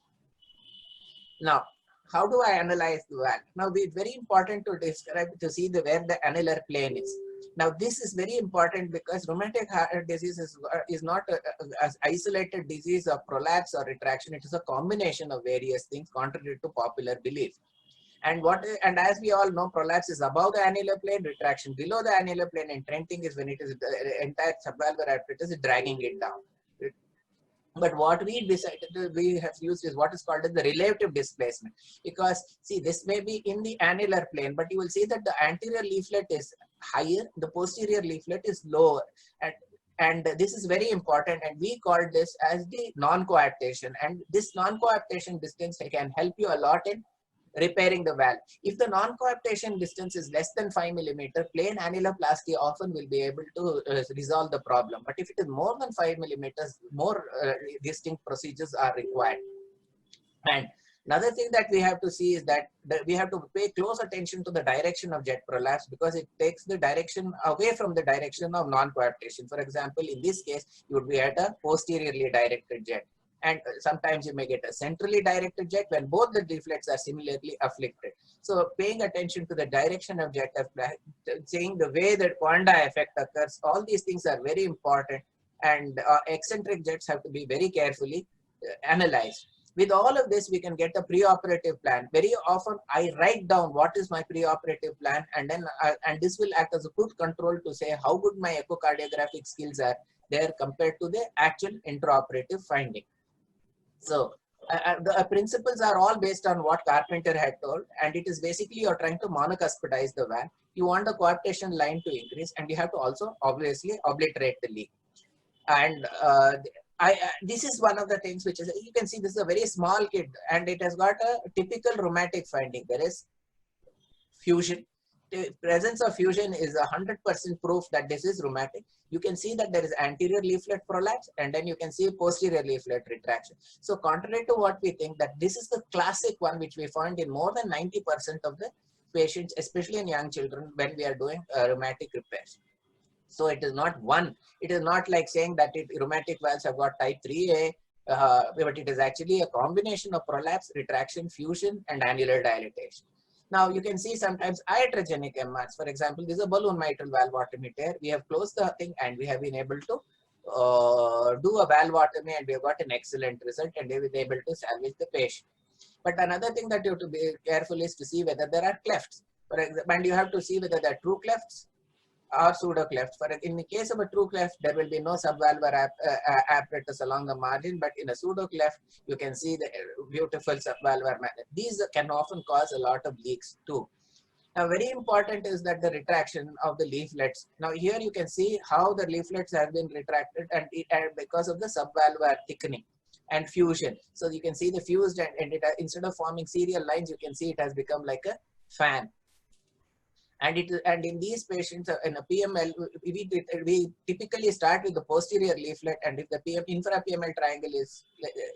Now, how do I analyze the valve? Now, it's very important to see where the annular plane is. Now, this is very important because rheumatic heart disease is not an isolated disease of prolapse or retraction. It is a combination of various things contrary to popular belief. And as we all know, prolapse is above the annular plane, retraction below the annular plane, and tenting is when it is the entire subvalvular apparatus is dragging it down. But what we have used is what is called as the relative displacement, because see, this may be in the annular plane, but you will see that the anterior leaflet is higher, the posterior leaflet is lower, and this is very important, and we call this as the non-coaptation, and this non-coaptation distance can help you a lot in repairing the valve. If the non-coaptation distance is less than 5 millimeter, plain annuloplasty often will be able to resolve the problem. But if it is more than 5 millimeters, more distinct procedures are required. And another thing that we have to see is that we have to pay close attention to the direction of jet prolapse, because it takes the direction away from the direction of non-coaptation. For example, in this case, you would be at a posteriorly directed jet. And sometimes you may get a centrally directed jet when both the leaflets are similarly afflicted. So paying attention to the direction of jet, saying the way that Coanda effect occurs, all these things are very important, and eccentric jets have to be very carefully analyzed. With all of this, we can get a preoperative plan. Very often, I write down what is my preoperative plan, and then and this will act as a good control to say how good my echocardiographic skills are there compared to the actual intraoperative finding. So the principles are all based on what Carpenter had told, and it is basically you're trying to monocuspidize the valve. You want the coaptation line to increase, and you have to also obviously obliterate the leak. And this is one of the things which is, you can see this is a very small kid, and it has got a typical rheumatic finding. There is fusion. The presence of fusion is 100% proof that this is rheumatic. You can see that there is anterior leaflet prolapse, and then you can see posterior leaflet retraction. So contrary to what we think, that this is the classic one which we find in more than 90% of the patients, especially in young children, when we are doing rheumatic repairs. So it is not one. It is not like saying that rheumatic valves have got type 3A, but it is actually a combination of prolapse, retraction, fusion, and annular dilatation. Now you can see sometimes iatrogenic MRs. For example, this is a balloon mitral valvotomy tear. We have closed the thing, and we have been able to do a valvotomy, and we have got an excellent result, and we have been able to salvage the patient. But another thing that you have to be careful is to see whether there are clefts. For example, and you have to see whether there are true clefts or pseudo clefts. In the case of a true cleft, there will be no subvalvular apparatus along the margin, but in a pseudo cleft, you can see the beautiful subvalvular manner. These can often cause a lot of leaks too. Now, very important is that the retraction of the leaflets. Now, here you can see how the leaflets have been retracted, and because of the subvalvular thickening and fusion. So you can see the fused, and it, instead of forming serial lines, you can see it has become like a fan. And in these patients in a PML, we typically start with the posterior leaflet, and if the infra-PML triangle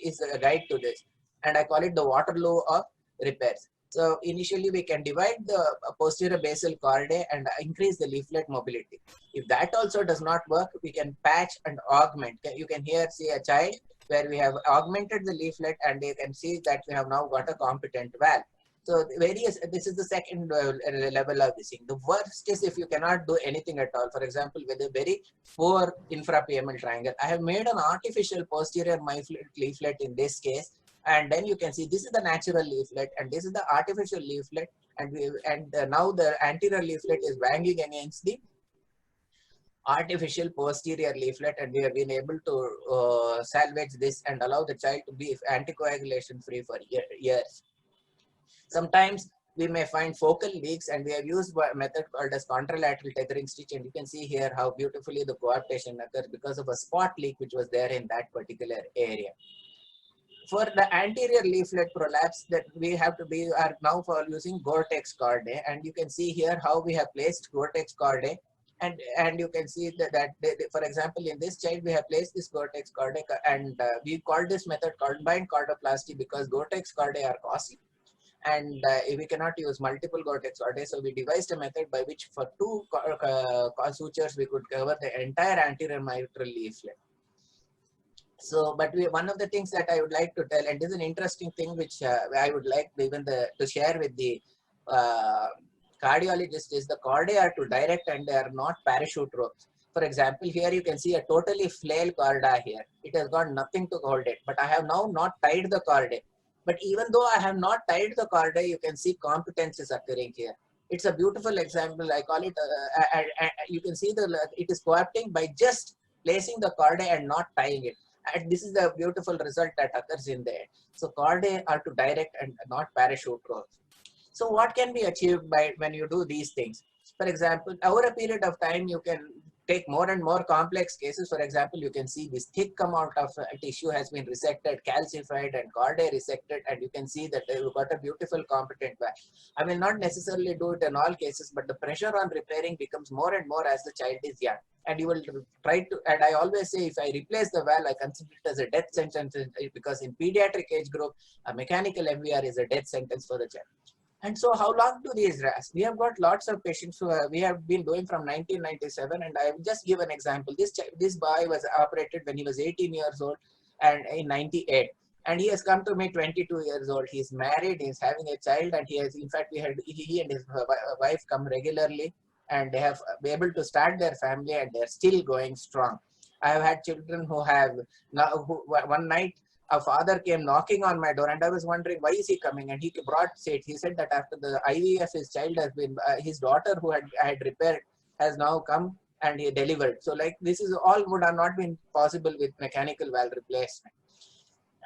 is a guide to this, and I call it the Waterloo of repairs. So initially we can divide the posterior basal chordae and increase the leaflet mobility. If that also does not work, we can patch and augment. You can here see a child where we have augmented the leaflet, and you can see that we have now got a competent valve. So this is the second level of this thing. The worst is if you cannot do anything at all. For example, with a very poor infra-PML triangle, I have made an artificial posterior leaflet in this case, and then you can see this is the natural leaflet, and this is the artificial leaflet, and now the anterior leaflet is banging against the artificial posterior leaflet, and we have been able to salvage this and allow the child to be anticoagulation free for years. Sometimes we may find focal leaks, and we have used a method called as contralateral tethering stitch, and you can see here how beautifully the coaptation occurs because of a spot leak which was there in that particular area. For the anterior leaflet prolapse, that we are now for using Gore-Tex cordae, and you can see here how we have placed Gore-Tex cordae, and you can see that for example, in this child we have placed this Gore-Tex cordae, and we call this method combined cordoplasty because Gore-Tex cordae are costly, and we cannot use multiple Gore-Tex cordae, so we devised a method by which for two sutures we could cover the entire anterior mitral leaflet. So, but one of the things that I would like to tell, and this is an interesting thing which I would like even to share with the cardiologist, is the cordae are to direct and they are not parachute ropes. For example, here you can see a totally flail corda here. It has got nothing to hold it, but I have now not tied the cordae. But even though I have not tied the cordae, you can see competence is occurring here. It's a beautiful example. I call it, you can see it is coapting by just placing the cordae and not tying it. And this is the beautiful result that occurs in there. So cordae are to direct and not parachute ropes. So what can be achieved by when you do these things? For example, over a period of time, you can take more and more complex cases. For example, you can see this thick amount of tissue has been resected, calcified, and cordae resected, and you can see that you've got a beautiful competent valve. I will not necessarily do it in all cases, but the pressure on repairing becomes more and more as the child is young. And you will try to, and I always say, if I replace the valve, I consider it as a death sentence, because in pediatric age group, a mechanical MVR is a death sentence for the child. And so how long do these last? We have got lots of patients who we have been doing from 1997, and I will just give an example. This boy was operated when he was 18 years old and in 98. And he has come to me 22 years old. He's married, he's having a child, and he has, in fact, he and his wife come regularly, and they have been able to start their family, and they're still going strong. I have had children who have, one night, a father came knocking on my door, and I was wondering, why is he coming? And he said that after the IVF, his child has been, his daughter who had repaired has now come and he delivered. So like this is all would have not been possible with mechanical valve replacement.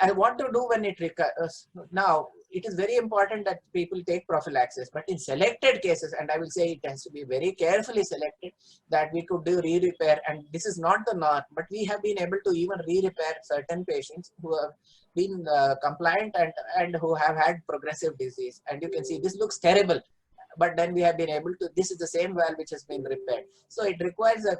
I want to do when it recurs. Now, it is very important that people take prophylaxis, but in selected cases, and I will say it has to be very carefully selected, that we could do re-repair, and this is not the norm, but we have been able to even re-repair certain patients who have been compliant and who have had progressive disease. And you can see this looks terrible, but then we have been able to, this is the same valve which has been repaired. So it requires a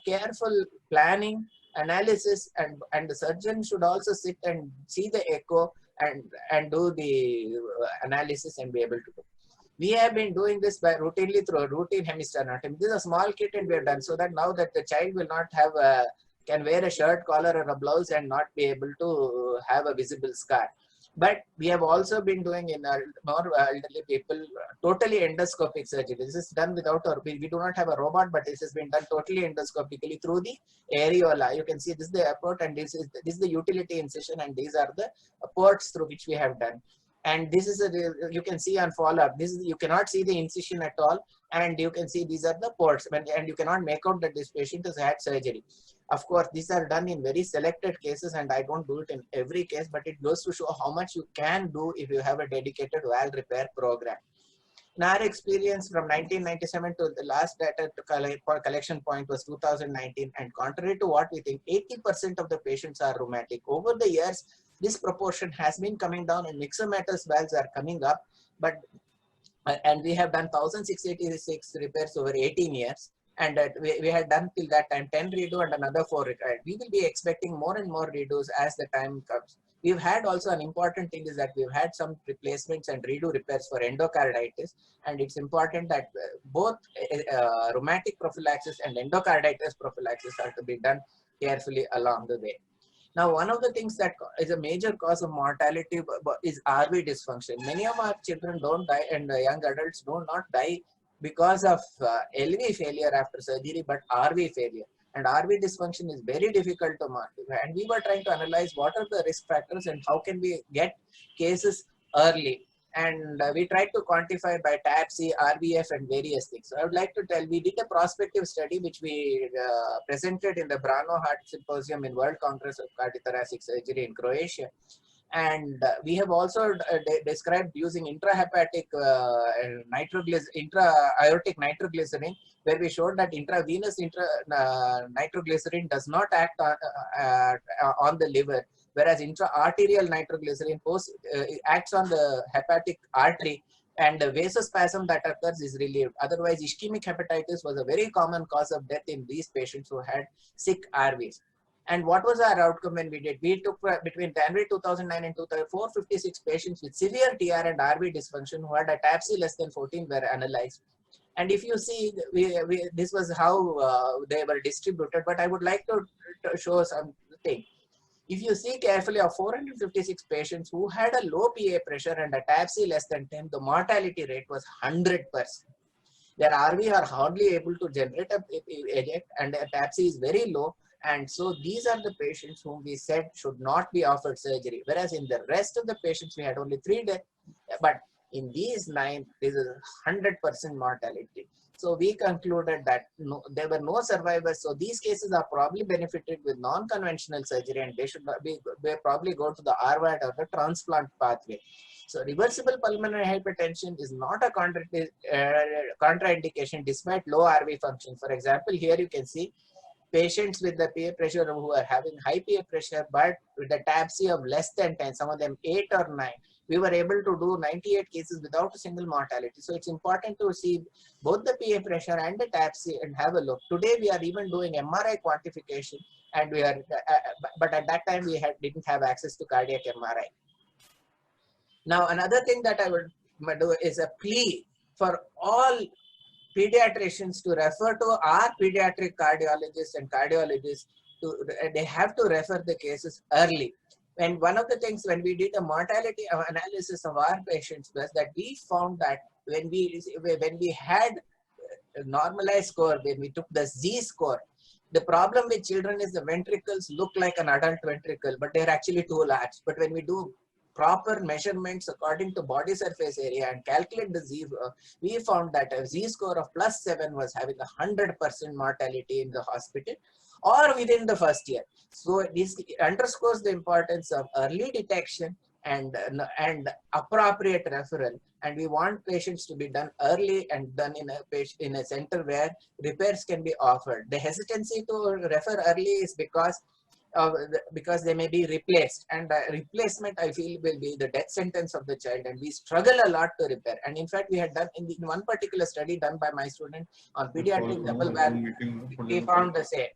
careful planning, analysis, and the surgeon should also sit and see the echo and do the analysis and be able to do. We have been doing this by routinely through a routine hemisternotomy. This is a small kit, and we have done so that now that the child will not have can wear a shirt collar or a blouse and not be able to have a visible scar. But we have also been doing in our more elderly people totally endoscopic surgery. This is done without, or we do not have a robot, but this has been done totally endoscopically through the areola. You can see this is the port, and this is the utility incision, and these are the ports through which we have done. And this is you can see on follow-up. This is, you cannot see the incision at all, and you can see these are the ports, and you cannot make out that this patient has had surgery. Of course, these are done in very selected cases, and I don't do it in every case, but it goes to show how much you can do if you have a dedicated valve repair program. In our experience from 1997 to the last data collection point was 2019, and contrary to what we think, 80% of the patients are rheumatic. Over the years, this proportion has been coming down, and myxomatous valves are coming up, and we have done 1,686 repairs over 18 years. And we had done till that time 10 redo and another 4 required. We will be expecting more and more redos as the time comes. We've had also an important thing is that we've had some replacements and redo repairs for endocarditis. And it's important that both rheumatic prophylaxis and endocarditis prophylaxis are to be done carefully along the way. Now, one of the things that is a major cause of mortality is RV dysfunction. Many of our children don't die, and young adults do not die because of LV failure after surgery, but RV failure. And RV dysfunction is very difficult to monitor. And we were trying to analyze what are the risk factors and how can we get cases early. And we tried to quantify by TAPC, RVF, and various things. So I would like to tell, we did a prospective study which we presented in the Brno Heart Symposium in World Congress of Cardiothoracic Surgery in Croatia. And we have also described using intrahepatic intra-aortic nitroglycerin, where we showed that intravenous nitroglycerin does not act on the liver, whereas intra-arterial nitroglycerin acts on the hepatic artery, and the vasospasm that occurs is relieved. Otherwise, ischemic hepatitis was a very common cause of death in these patients who had sick RVs. And what was our outcome when we did? We took between January 2009 and 456 patients with severe TR and RV dysfunction who had a TAPC less than 14 were analyzed. And if you see, this was how they were distributed, but I would like to show something. If you see carefully, of 456 patients who had a low PA pressure and a TAPC less than 10, the mortality rate was 100%. Their RV are hardly able to generate a eject, and their TAPC is very low. And so these are the patients whom we said should not be offered surgery. Whereas in the rest of the patients, we had only 3 deaths. But in these 9, this is 100% mortality. So we concluded that there were no survivors. So these cases are probably benefited with non-conventional surgery, and they should probably go to the RVAD or the transplant pathway. So reversible pulmonary hypertension is not a contraindication despite low RV function. For example, here you can see patients with the PA pressure who are having high PA pressure, but with the TAPC of less than 10, some of them 8 or 9, we were able to do 98 cases without a single mortality. So it's important to see both the PA pressure and the TAPC and have a look. Today we are even doing MRI quantification, and we are, but at that time we didn't have access to cardiac MRI. Now another thing that I would do is a plea for all pediatricians to refer to our pediatric cardiologists and cardiologists. They have to refer the cases early. And one of the things when we did a mortality analysis of our patients was that we found that when we had a normalized score, when we took the Z score, the problem with children is the ventricles look like an adult ventricle, but they're actually too large. But when we do proper measurements according to body surface area and calculate the Z, we found that a Z score of +7 was having 100% mortality in the hospital or within the first year. So this underscores the importance of early detection and appropriate referral. And we want patients to be done early and done in a center where repairs can be offered. The hesitancy to refer early is because they may be replaced, and replacement I feel will be the death sentence of the child, and we struggle a lot to repair. And in fact, we had done in one particular study done by my student on pediatric double valve, we found the same.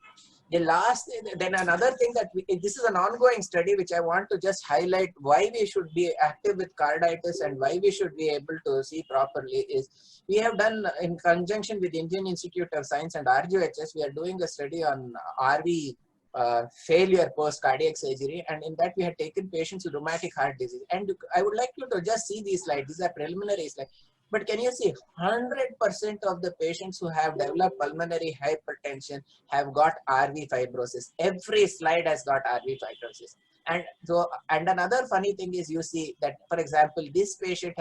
Then another thing that this is an ongoing study which I want to just highlight why we should be active with carditis and why we should be able to see properly is we have done in conjunction with Indian Institute of Science and RGHS, we are doing a study on RV failure post cardiac surgery, and in that we had taken patients with rheumatic heart disease. And I would like you to just see these slides. These are preliminary slides, but can you see 100% of the patients who have developed pulmonary hypertension have got RV fibrosis. Every slide has got RV fibrosis. And so, and another funny thing is you see that, for example, this patient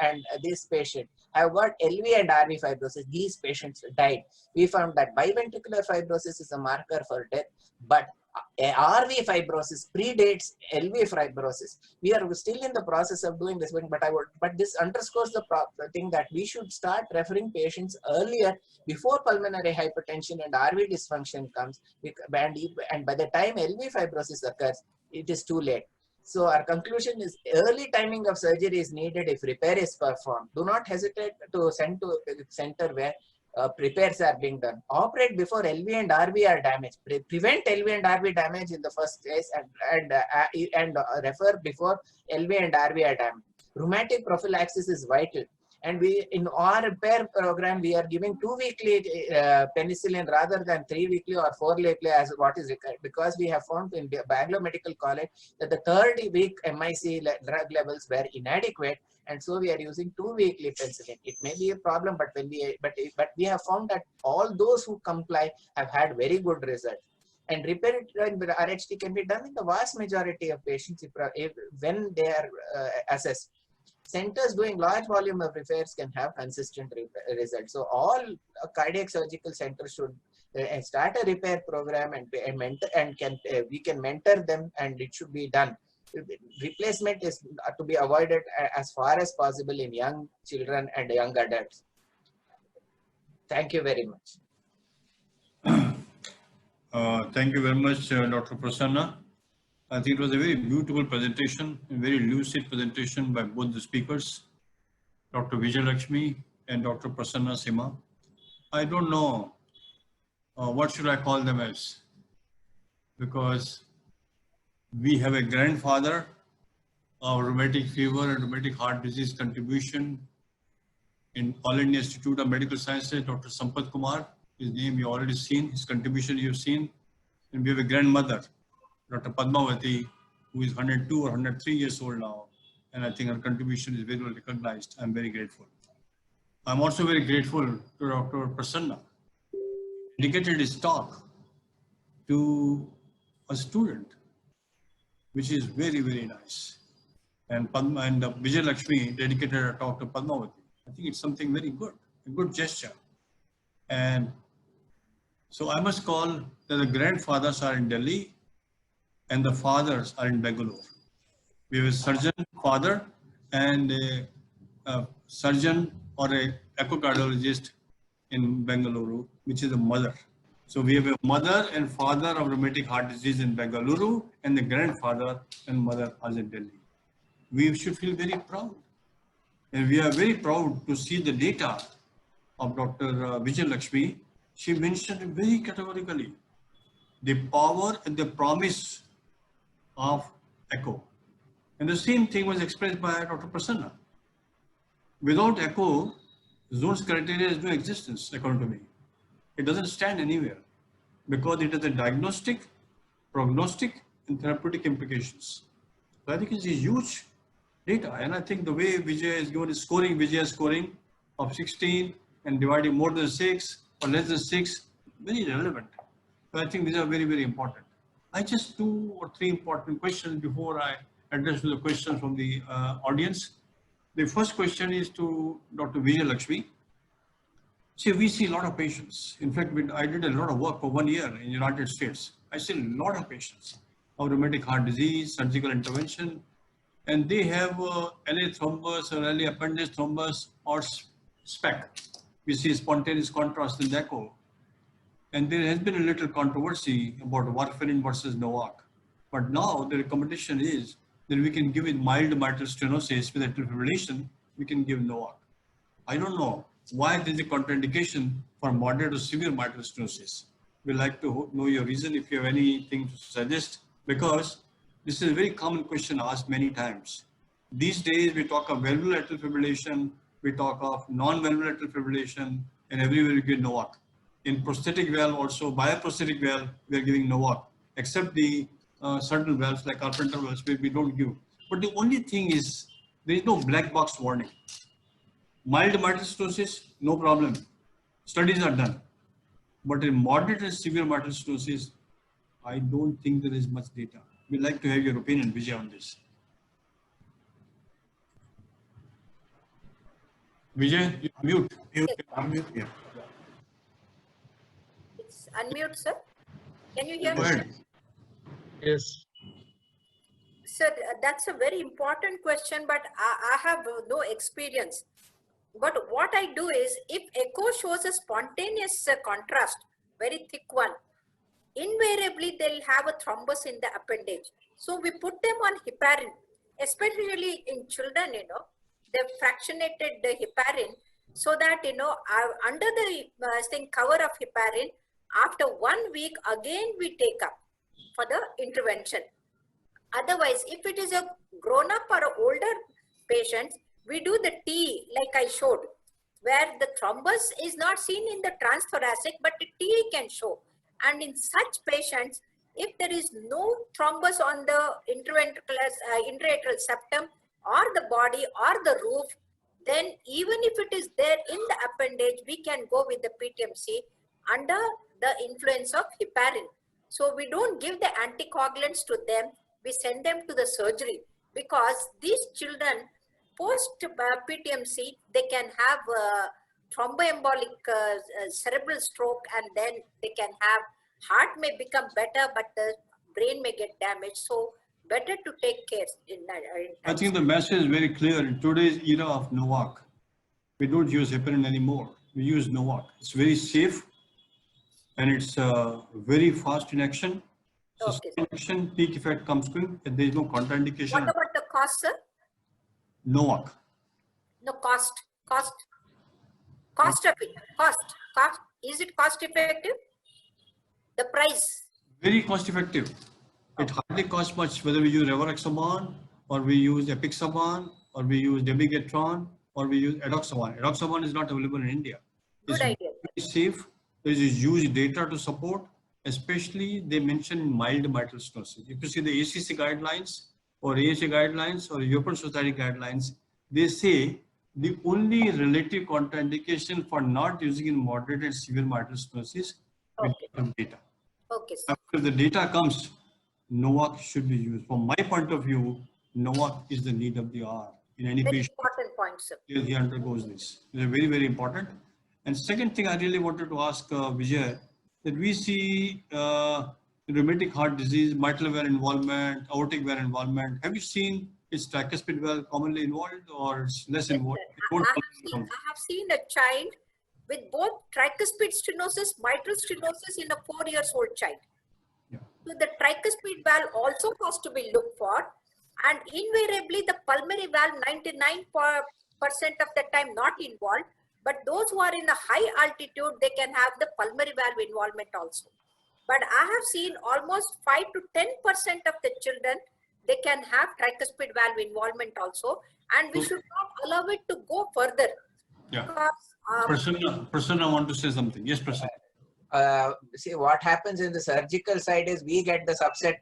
and this patient have got LV and RV fibrosis. These patients died. We found that biventricular fibrosis is a marker for death, but RV fibrosis predates LV fibrosis. We are still in the process of doing this, but this underscores the thing that we should start referring patients earlier before pulmonary hypertension and RV dysfunction comes, and by the time LV fibrosis occurs, it is too late. So our conclusion is early timing of surgery is needed if repair is performed. Do not hesitate to send to a center where repairs are being done. Operate before LV and RV are damaged. Prevent LV and RV damage in the first case and refer before LV and RV are damaged. Rheumatic prophylaxis is vital. And we, in our repair program, we are giving 2-weekly penicillin rather than 3-weekly or 4-weekly as what is required, because we have found in Bangalore Medical College that the 3rd week MIC drug levels were inadequate, and so we are using 2-weekly penicillin. It may be a problem, but we have found that all those who comply have had very good results. And repair with RHT can be done in the vast majority of patients when they are assessed. Centers doing large volume of repairs can have consistent results. So all cardiac surgical centers should start a repair program and we can mentor them, and it should be done. replacement is to be avoided as far as possible in young children and young adults. Thank you very much. Thank you very much, Dr. Prasanna. I think it was a very beautiful presentation, a very lucid presentation by both the speakers, Dr. Vijay Lakshmi and Dr. Prasanna Sima. I don't know what should I call them as, because we have a grandfather of rheumatic fever and rheumatic heart disease contribution in All India Institute of Medical Sciences, Dr. Sampath Kumar. His name you already seen, his contribution you've seen. And we have a grandmother, Dr. Padmavati, who is 102 or 103 years old now. And I think her contribution is very well recognized. I'm very grateful. I'm also very grateful to Dr. Prasanna. He dedicated his talk to a student, which is very, very nice. And Vijay Lakshmi dedicated a talk to Padmavati. I think it's something very good, a good gesture. And so I must call that the grandfathers are in Delhi and the fathers are in Bangalore. We have a surgeon father and a surgeon or a echocardiologist in Bengaluru, which is a mother. So we have a mother and father of rheumatic heart disease in Bengaluru, and the grandfather and mother are in Delhi. We should feel very proud. And we are very proud to see the data of Dr. Vijay Lakshmi. She mentioned very categorically the power and the promise of echo. And the same thing was expressed by Dr. Prasanna. Without echo, Zone's criteria has no existence, according to me. It doesn't stand anywhere because it has a diagnostic, prognostic, and therapeutic implications. So I think it's a huge data. And I think the way Vijay is given is scoring, Vijay is scoring of 16 and dividing more than 6 or less than 6, very relevant. So I think these are very, very important. I just 2 or 3 important questions before I address the questions from the audience. The first question is to Dr. Vijay Lakshmi. See, we see a lot of patients. In fact, I did a lot of work for 1 year in the United States. I see a lot of patients of rheumatic heart disease, surgical intervention, and they have LA thrombus or LA appendage thrombus or SPEC. We see spontaneous contrast in the echo. And there has been a little controversy about warfarin versus NOAC. But now the recommendation is that we can give it mild mitral stenosis with atrial fibrillation, we can give NOAC. I don't know why there is a contraindication for moderate or severe mitral stenosis. We'd like to know your reason if you have anything to suggest, because this is a very common question asked many times. These days we talk of valvular atrial fibrillation, we talk of non-valvular atrial fibrillation, and everywhere we give NOAC. In prosthetic valve also, bioprosthetic valve, we are giving NOAC, except the certain valves like Carpenter valves where we don't give. But the only thing is, there is no black box warning. Mild mitral stenosis, no problem. Studies are done. But in moderate and severe mitral stenosis, I don't think there is much data. We'd like to have your opinion, Vijay, on this. Vijay, you mute. Unmute, yeah. It's unmute, sir. Can you hear Go me? ahead. Yes. Sir, that's a very important question, but I have no experience. But what I do is, if echo shows a spontaneous contrast, very thick one, invariably they'll have a thrombus in the appendage. So we put them on heparin, especially in children, they've fractionated the heparin so that, under the cover of heparin, after 1 week, again we take up for the intervention. Otherwise, if it is a grown-up or older patient, we do the T like I showed, where the thrombus is not seen in the transthoracic, but the T can show. And in such patients, if there is no thrombus on the intra-atrial septum or the body or the roof, then even if it is there in the appendage, we can go with the PTMC under the influence of heparin. So we don't give the anticoagulants to them, we send them to the surgery, because these children post PTMC, they can have thromboembolic cerebral stroke, and then they can have, heart may become better, but the brain may get damaged. So better to take care in I think the message is very clear. In today's era of NOAC, we don't use heparin anymore. We use NOAC. It's very safe and it's very fast in action. So Okay, in action, peak effect comes quick and there is no What contraindication. about the cost, sir? NOAC. No, cost of it, cost. Is it cost effective? The price? Very cost effective. It hardly costs much whether we use rivaroxaban or we use apixaban or we use dabigatran or we use edoxaban. Edoxaban is not available in India. Good It's idea. very safe. There is huge data to support, especially they mention mild mitral stenosis. If you see the ACC guidelines or AHA guidelines or European Society guidelines, they say the only relative contraindication for not using in moderate and severe mitral stenosis with data. Okay, sir. After the data comes, NOAC should be used. From my point of view, NOAC is the need of the hour in any Very patient important point, sir. he undergoes this. It's very, very important. And second thing I really wanted to ask Vijay, that we see rheumatic heart disease, mitral valve involvement, aortic valve involvement. Have you seen is tricuspid valve commonly involved or it's less involved? I have seen a child with both tricuspid stenosis, mitral stenosis in a 4-year-old child. Yeah. So the tricuspid valve also has to be looked for, and invariably the pulmonary valve 99% of the time not involved, but those who are in a high altitude, they can have the pulmonary valve involvement also. But I have seen almost 5 to 10% of the children, they can have tricuspid valve involvement also, and we should not allow it to go further. Yeah. Because, Prasanna, I want to say something. Yes, Prasanna. See, what happens in the surgical side is we get the subset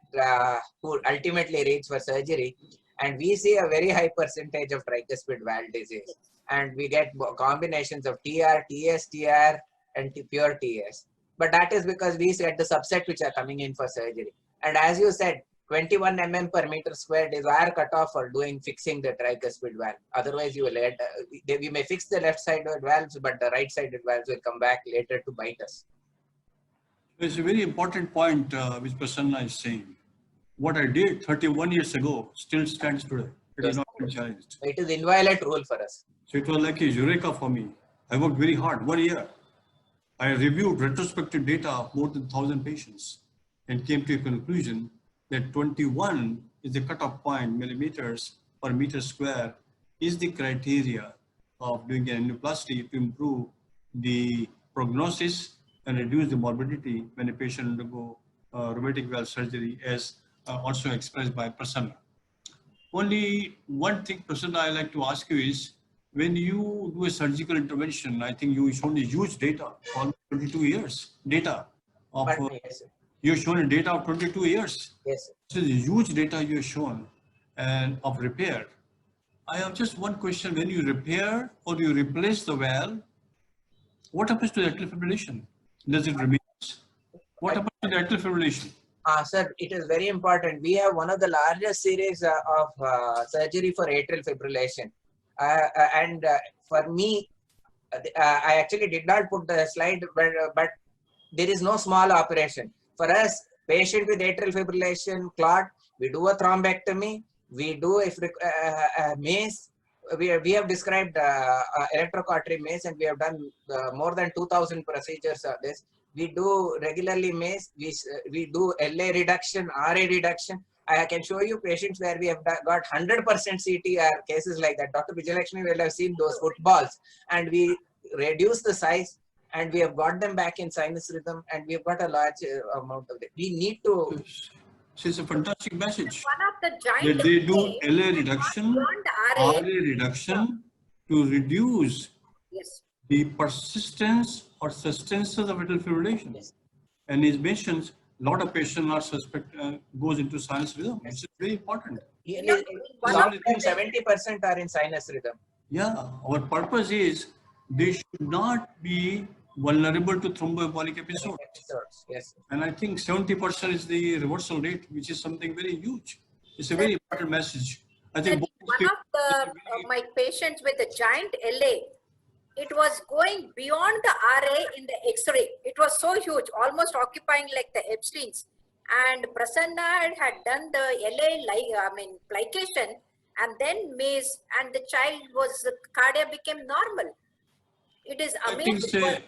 who ultimately reach for surgery, and we see a very high percentage of tricuspid valve disease, and we get combinations of TR, TS, TR, and pure TS. But that is because we get the subset which are coming in for surgery. And as you said, 21 mm per meter squared is our cutoff for fixing the tricuspid valve. Otherwise, you will we may fix the left sided valves, but the right sided valves will come back later to bite us. It's a very important point which Prasanna is saying. What I did 31 years ago still stands today. It has not been challenged. It is inviolate rule for us. So it was like a eureka for me. I worked very hard, 1 year. I reviewed retrospective data of more than 1,000 patients and came to a conclusion that 21 is the cutoff point, millimeters per meter square, is the criteria of doing an annuloplasty to improve the prognosis and reduce the morbidity when a patient undergo rheumatic valve surgery, as also expressed by Prasanna. Only one thing, Prasanna, I like to ask you is, when you do a surgical intervention, I think you shown a huge data, almost 22 years data of, Yes, sir. you've shown a data of 22 years. Yes, sir. So the huge data you have shown and of repair. I have just one question. When you repair or you replace the valve, what happens to the atrial fibrillation? Does it remain? What happens to the atrial fibrillation? Sir, it is very important. We have one of the largest series of surgery for atrial fibrillation. And for me, I actually did not put the slide, but there is no small operation. For us, patient with atrial fibrillation clot, we do a thrombectomy, we do a MACE. We have described electrocautery MACE, and we have done more than 2,000 procedures of this. We do regularly MACE, we do LA reduction, RA reduction. I can show you patients where we have got 100% CTR cases like that. Dr. Vijayalakshmi will have seen those footballs, and we reduce the size, and we have got them back in sinus rhythm, and we have got a large amount of it. We need to. So it's a fantastic message. one of the giant That they do LA reduction, beyond RA RA. reduction to reduce Yes. the persistence or sustenance of atrial fibrillation. Yes. And he mentions a lot of patients are goes into sinus rhythm. It's very important. Sometimes 70% are in sinus rhythm. Yeah, our purpose is they should not be vulnerable to thromboembolic episodes. Yes. And I think 70% is the reversal rate, which is something very huge. It's a very important message. I think One of my patients with a giant LA, it was going beyond the RA in the X-ray. It was so huge, almost occupying like the Epstein's. and Prasanna had done the plication, and then maze, and the child was cardia became normal. It is I think amazing.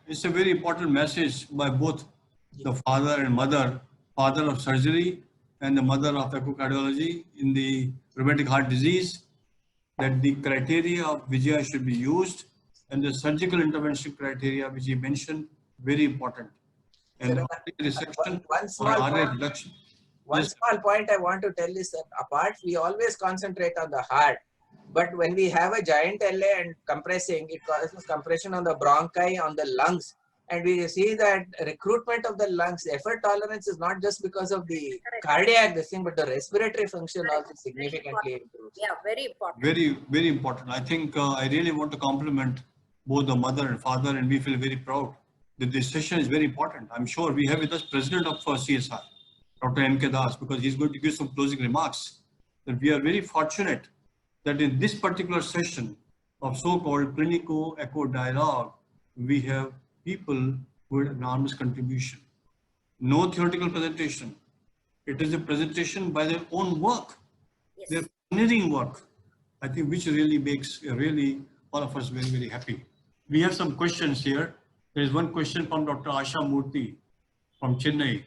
it's a very important message by both the father and mother, father of surgery and the mother of echocardiology in the rheumatic heart disease, that the criteria of Vijaya should be used and the surgical intervention criteria which he mentioned, very important. And Sir, resection one or small RA point. reduction. One Yes. small point I want to tell is that apart, we always concentrate on the heart. But when we have a giant LA and compressing, it causes compression on the bronchi, on the lungs. And we see that recruitment of the lungs, effort tolerance is not just because of the cardiac this thing, but the respiratory function also significantly improves. Yeah, very important. Very, very important. I think I really want to compliment both the mother and father, and we feel very proud that this session is very important. I'm sure we have with us President of CSI, Dr. M.K. Das, because he's going to give some closing remarks. That we are very fortunate that in this particular session of so-called clinical echo dialogue, we have people with enormous contribution. No theoretical presentation. It is a presentation by their own work, their pioneering work. I think which really makes all of us very, very happy. We have some questions here. There is one question from Dr. Asha Murthy from Chennai.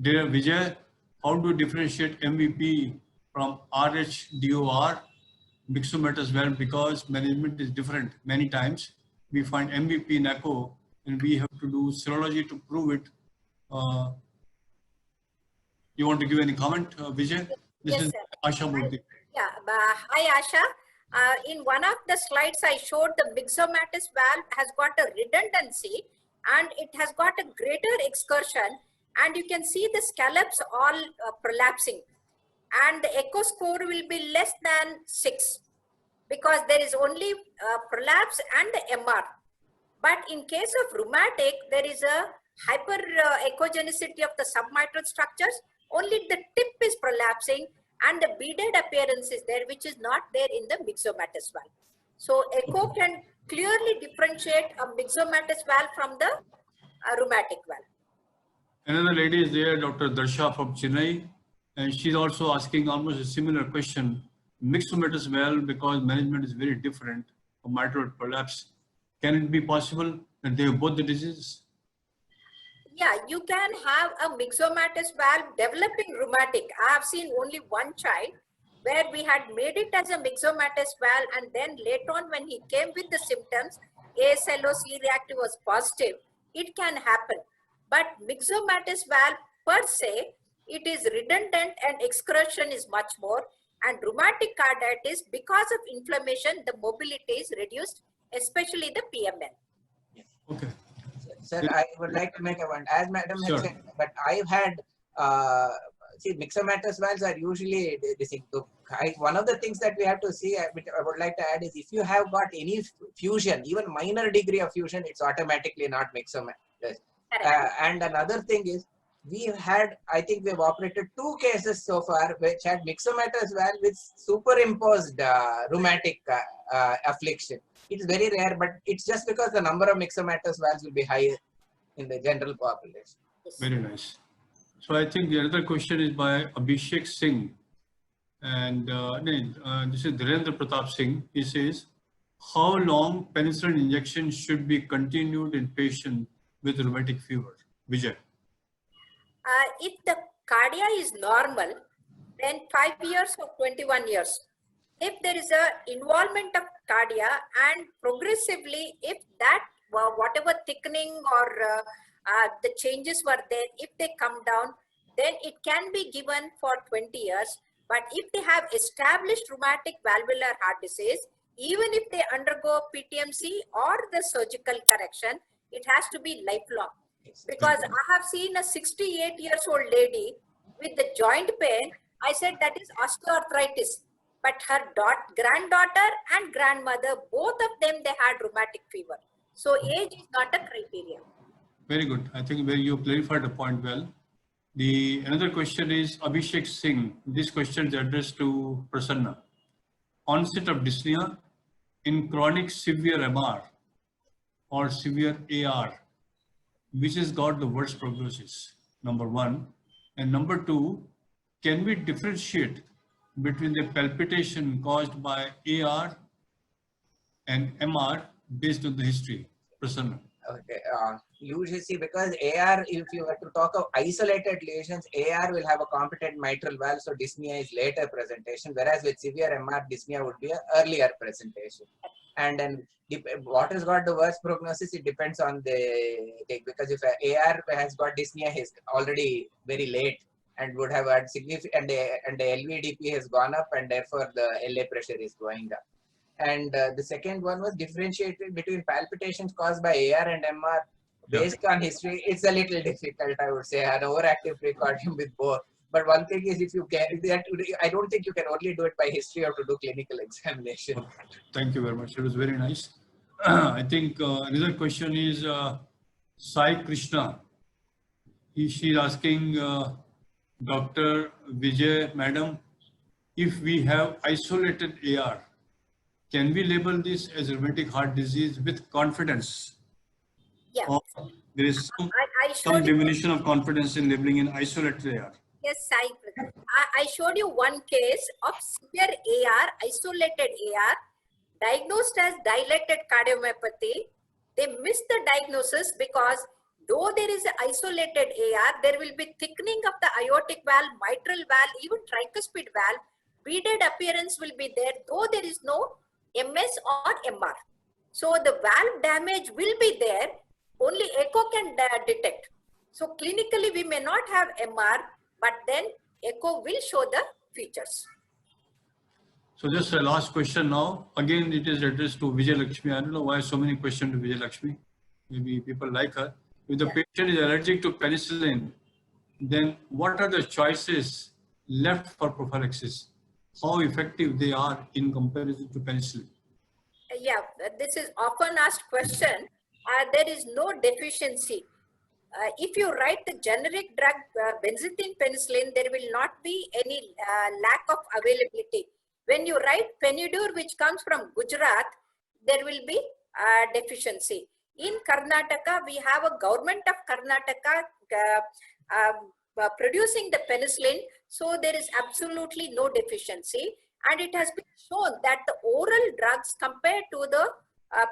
Dear Vijay, how do you differentiate MVP from RHDOR myxomatous valve, because management is different many times. We find MVP in echo and we have to do serology to prove it. You want to give any comment, Vijay? This Yes, is sir. Asha Murthy. Yeah, hi Asha. In one of the slides I showed the myxomatous valve has got a redundancy and it has got a greater excursion, and you can see the scallops all prolapsing, and the echo score will be less than 6 because there is only prolapse and the MR. But in case of rheumatic, there is a hyper echogenicity of the submitral structures. Only the tip is prolapsing and the beaded appearance is there, which is not there in the myxomatous valve. So echo can clearly differentiate a myxomatous valve from the rheumatic valve. Another lady is there, Dr. Darsha from Chennai, and she's also asking almost a similar question. Myxomatous valve, because management is very different from mitral prolapse. Can it be possible that they have both the diseases? Yeah, you can have a myxomatous valve developing rheumatic. I have seen only one child where we had made it as a myxomatous valve, and then later on when he came with the symptoms, ASLO C-reactive was positive. It can happen. But myxomatous valve per se, it is redundant and excursion is much more. And rheumatic carditis, because of inflammation, the mobility is reduced, especially the PML. Okay. Sir, I would like to make a point. As Madam Sure. had said, but I've had, see, myxomatous valves are usually this thing. So one of the things that we have to see, which I would like to add, is if you have got any fusion, even minor degree of fusion, it's automatically not myxomatous. And another thing is, we've had, I think we've operated 2 cases so far which had myxomatous valve with superimposed rheumatic affliction. It's very rare, but it's just because the number of myxomatous valves will be higher in the general population. Very nice. So I think the other question is by Abhishek Singh. And this is Dhirendra Pratap Singh. He says, how long penicillin injection should be continued in patient with rheumatic fever? Vijay. If the cardia is normal, then 5 years or 21 years. If there is a involvement of cardia and progressively, if that whatever thickening or the changes were there, if they come down, then it can be given for 20 years. But if they have established rheumatic valvular heart disease, even if they undergo PTMC or the surgical correction, it has to be lifelong. Because I have seen a 68-year-old lady with the joint pain. I said that is osteoarthritis. But her granddaughter and grandmother, both of them, they had rheumatic fever. So age is not a criteria. Very good. I think you clarified the point well. Another question is Abhishek Singh. This question is addressed to Prasanna. Onset of dyspnea in chronic severe MR or severe AR, which has got the worst prognosis, number one. And number two, can we differentiate between the palpitation caused by AR and MR based on the history? Prasanna. Okay, usually see, because AR, if you were to talk of isolated lesions, AR will have a competent mitral valve, so dyspnea is later presentation, whereas with severe MR, dyspnea would be an earlier presentation. And then what has got the worst prognosis, it depends on the thing, because if AR has got dyspnea, he's already very late and would have had significant, and the LVDP has gone up, and therefore the LA pressure is going up. And the second one was differentiated between palpitations caused by AR and MR based on history. It's a little difficult, I would say, an overactive precordium with both. But one thing is, if you can, I don't think you can only do it by history or to do clinical examination. Thank you very much. It was very nice. I think another question is Sai Krishna. She's asking Dr. Vijay, Madam, if we have isolated AR, can we label this as rheumatic heart disease with confidence? Yeah. Or there is some showed you, diminution of confidence in labeling in isolated AR? yes, I showed you one case of severe AR, isolated AR, diagnosed as dilated cardiomyopathy. They missed the diagnosis because though there is an isolated AR, there will be thickening of the aortic valve, mitral valve, even tricuspid valve. Beaded appearance will be there, though there is no MS or MR. So the valve damage will be there, only echo can detect. So clinically we may not have MR, but then echo will show the features. So just a last question now. Again, it is addressed to Vijay Lakshmi. I don't know why so many questions to Vijay Lakshmi. Maybe people like her. If the patient is allergic to penicillin, then what are the choices left for prophylaxis? How effective they are in comparison to penicillin? Yeah, this is often asked question. There is no deficiency. If you write the generic drug benzathine penicillin, there will not be any lack of availability. When you write Penidur, which comes from Gujarat, there will be deficiency. In Karnataka, we have a government of Karnataka producing the penicillin, so there is absolutely no deficiency. And it has been shown that the oral drugs compared to the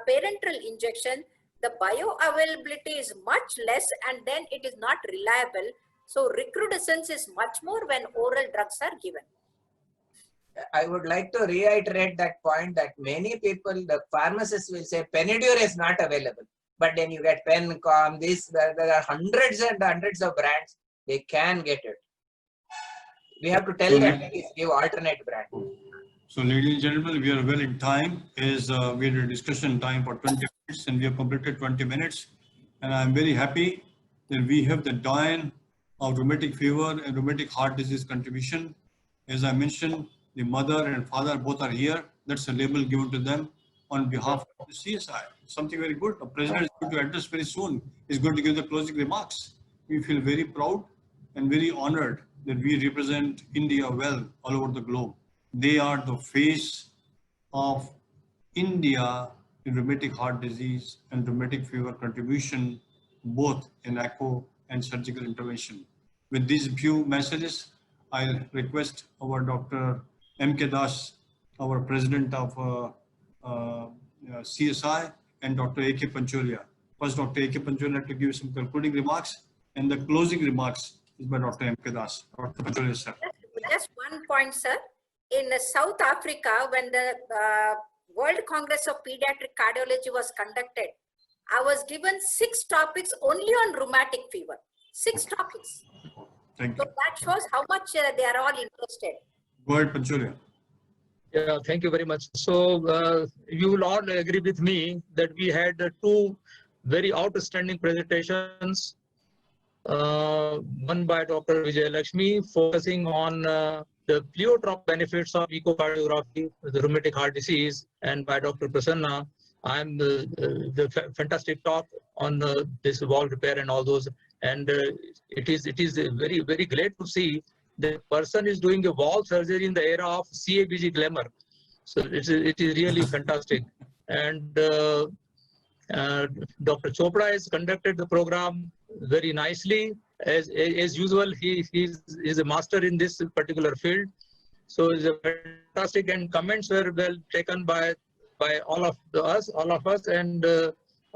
parenteral injection, the bioavailability is much less, and then it is not reliable. So recrudescence is much more when oral drugs are given. I would like to reiterate that point that many people, the pharmacists will say Penidur is not available. But then you get Pencom, there are hundreds and hundreds of brands, they can get it. We have to tell them, please give alternate brand. So ladies and gentlemen, we are well in time. We had a discussion time for 20 minutes and we have completed 20 minutes. And I'm very happy that we have the doyen of rheumatic fever and rheumatic heart disease contribution. As I mentioned, the mother and father both are here. That's a label given to them on behalf of the CSI. Something very good. The president is going to address very soon. He's going to give the closing remarks. We feel very proud and very honored that we represent India well all over the globe. They are the face of India in rheumatic heart disease and rheumatic fever contribution, both in echo and surgical intervention. With these few messages, I'll request our Dr. M.K. Das, our president of CSI, and Dr. A.K. Pancholia. First, Dr. A.K. Pancholia to give some concluding remarks, and the closing remarks is by Dr. M.K. Das. Dr. Pancholia, sir. Just one point, sir. In South Africa, when the World Congress of Pediatric Cardiology was conducted, I was given 6 topics only on rheumatic fever. 6 topics. Thank you. So that shows how much they are all interested. Go ahead, Pancholia. Yeah, thank you very much. So you will all agree with me that we had 2 very outstanding presentations. One by Dr. Vijay Lakshmi, focusing on the pleiotrope benefits of echocardiography, the rheumatic heart disease, and by Dr. Prasanna, I'm the fantastic talk on this valve repair and all those. And it is very, very great to see the person is doing a valve surgery in the era of CABG glamour. So it is really fantastic. And Dr. Chopra has conducted the program very nicely. As usual, he's a master in this particular field. So it's a fantastic, and comments were well taken by all of us, and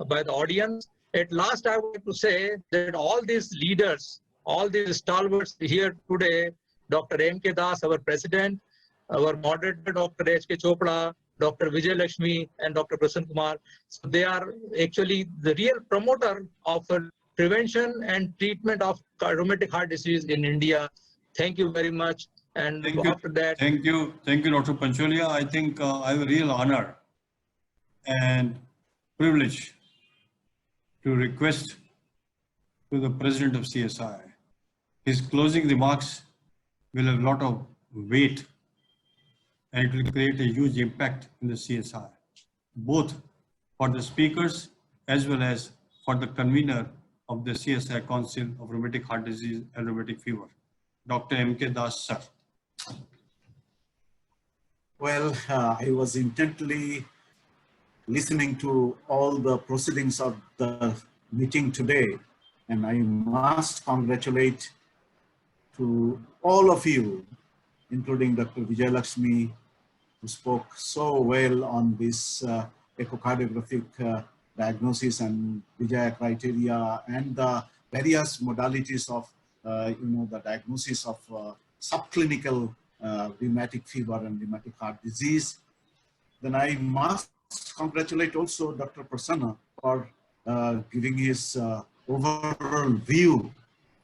by the audience. At last, I would like to say that all these leaders, all these stalwarts here today, Dr. M.K. Das, our president, our moderator, Dr. H.K. Chopra, Dr. Vijay Lakshmi, and Dr. Prasanna Kumar. So they are actually the real promoter of prevention and treatment of rheumatic heart disease in India. Thank you very much. And Thank you. after that, Thank you, Dr. Pancholia. I think I have a real honor and privilege to request to the president of CSI. His closing remarks will have a lot of weight, and it will create a huge impact in the CSI, both for the speakers as well as for the convener of the CSI Council of Rheumatic Heart Disease and Rheumatic Fever, Dr. M.K. Das, sir. Well, I was intently listening to all the proceedings of the meeting today, and I must congratulate to all of you, including Dr. Vijay Lakshmi, who spoke so well on this echocardiographic diagnosis and Vijaya criteria and the various modalities of the diagnosis of subclinical rheumatic fever and rheumatic heart disease. Then I must congratulate also Dr. Prasanna for giving his overall view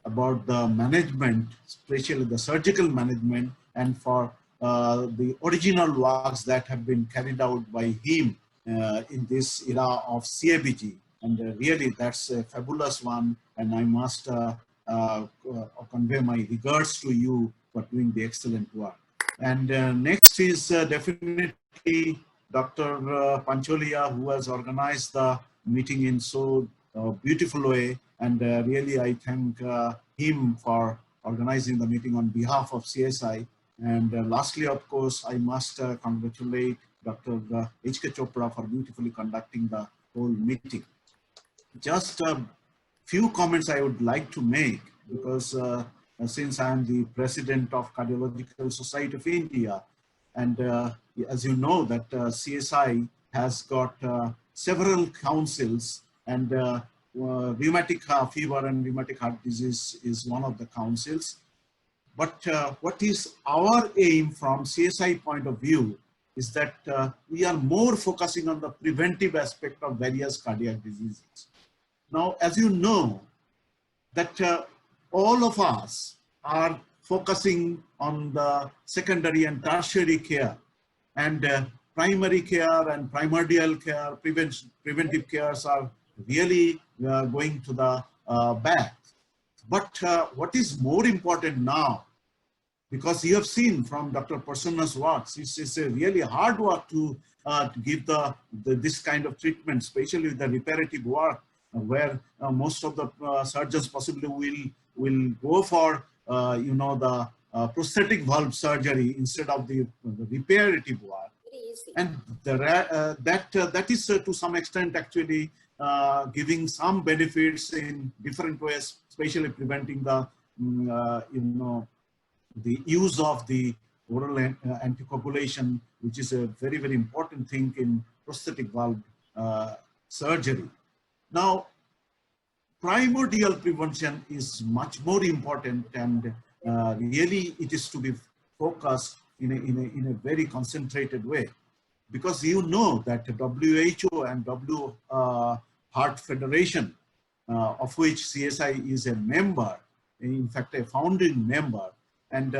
about the management, especially the surgical management, and for the original works that have been carried out by him in this era of CABG. And really that's a fabulous one, and I must convey my regards to you for doing the excellent work. And next is definitely Dr. Pancholia, who has organized the meeting in so beautiful way, and really I thank him for organizing the meeting on behalf of CSI. And lastly, of course, I must congratulate Dr. H.K. Chopra for beautifully conducting the whole meeting. Just a few comments I would like to make, because since I am the president of Cardiological Society of India, and as you know that CSI has got several councils, and rheumatic fever and rheumatic heart disease is one of the councils. But what is our aim from CSI point of view is that we are more focusing on the preventive aspect of various cardiac diseases. Now, as you know, that all of us are focusing on the secondary and tertiary care, and primary care and primordial care, preventive cares are really going to the back. But what is more important now, because you have seen from Dr. Prasanna's works, it's a really hard work to give this kind of treatment, especially the reparative work, where most of the surgeons possibly will go for the prosthetic valve surgery instead of the reparative work. And that is to some extent actually giving some benefits in different ways, especially preventing the the use of the oral anticoagulation, which is a very, very important thing in prosthetic valve surgery. Now, primordial prevention is much more important, and really it is to be focused in a very concentrated way, because you know that WHO and Heart Federation, of which CSI is a member, in fact a founding member, and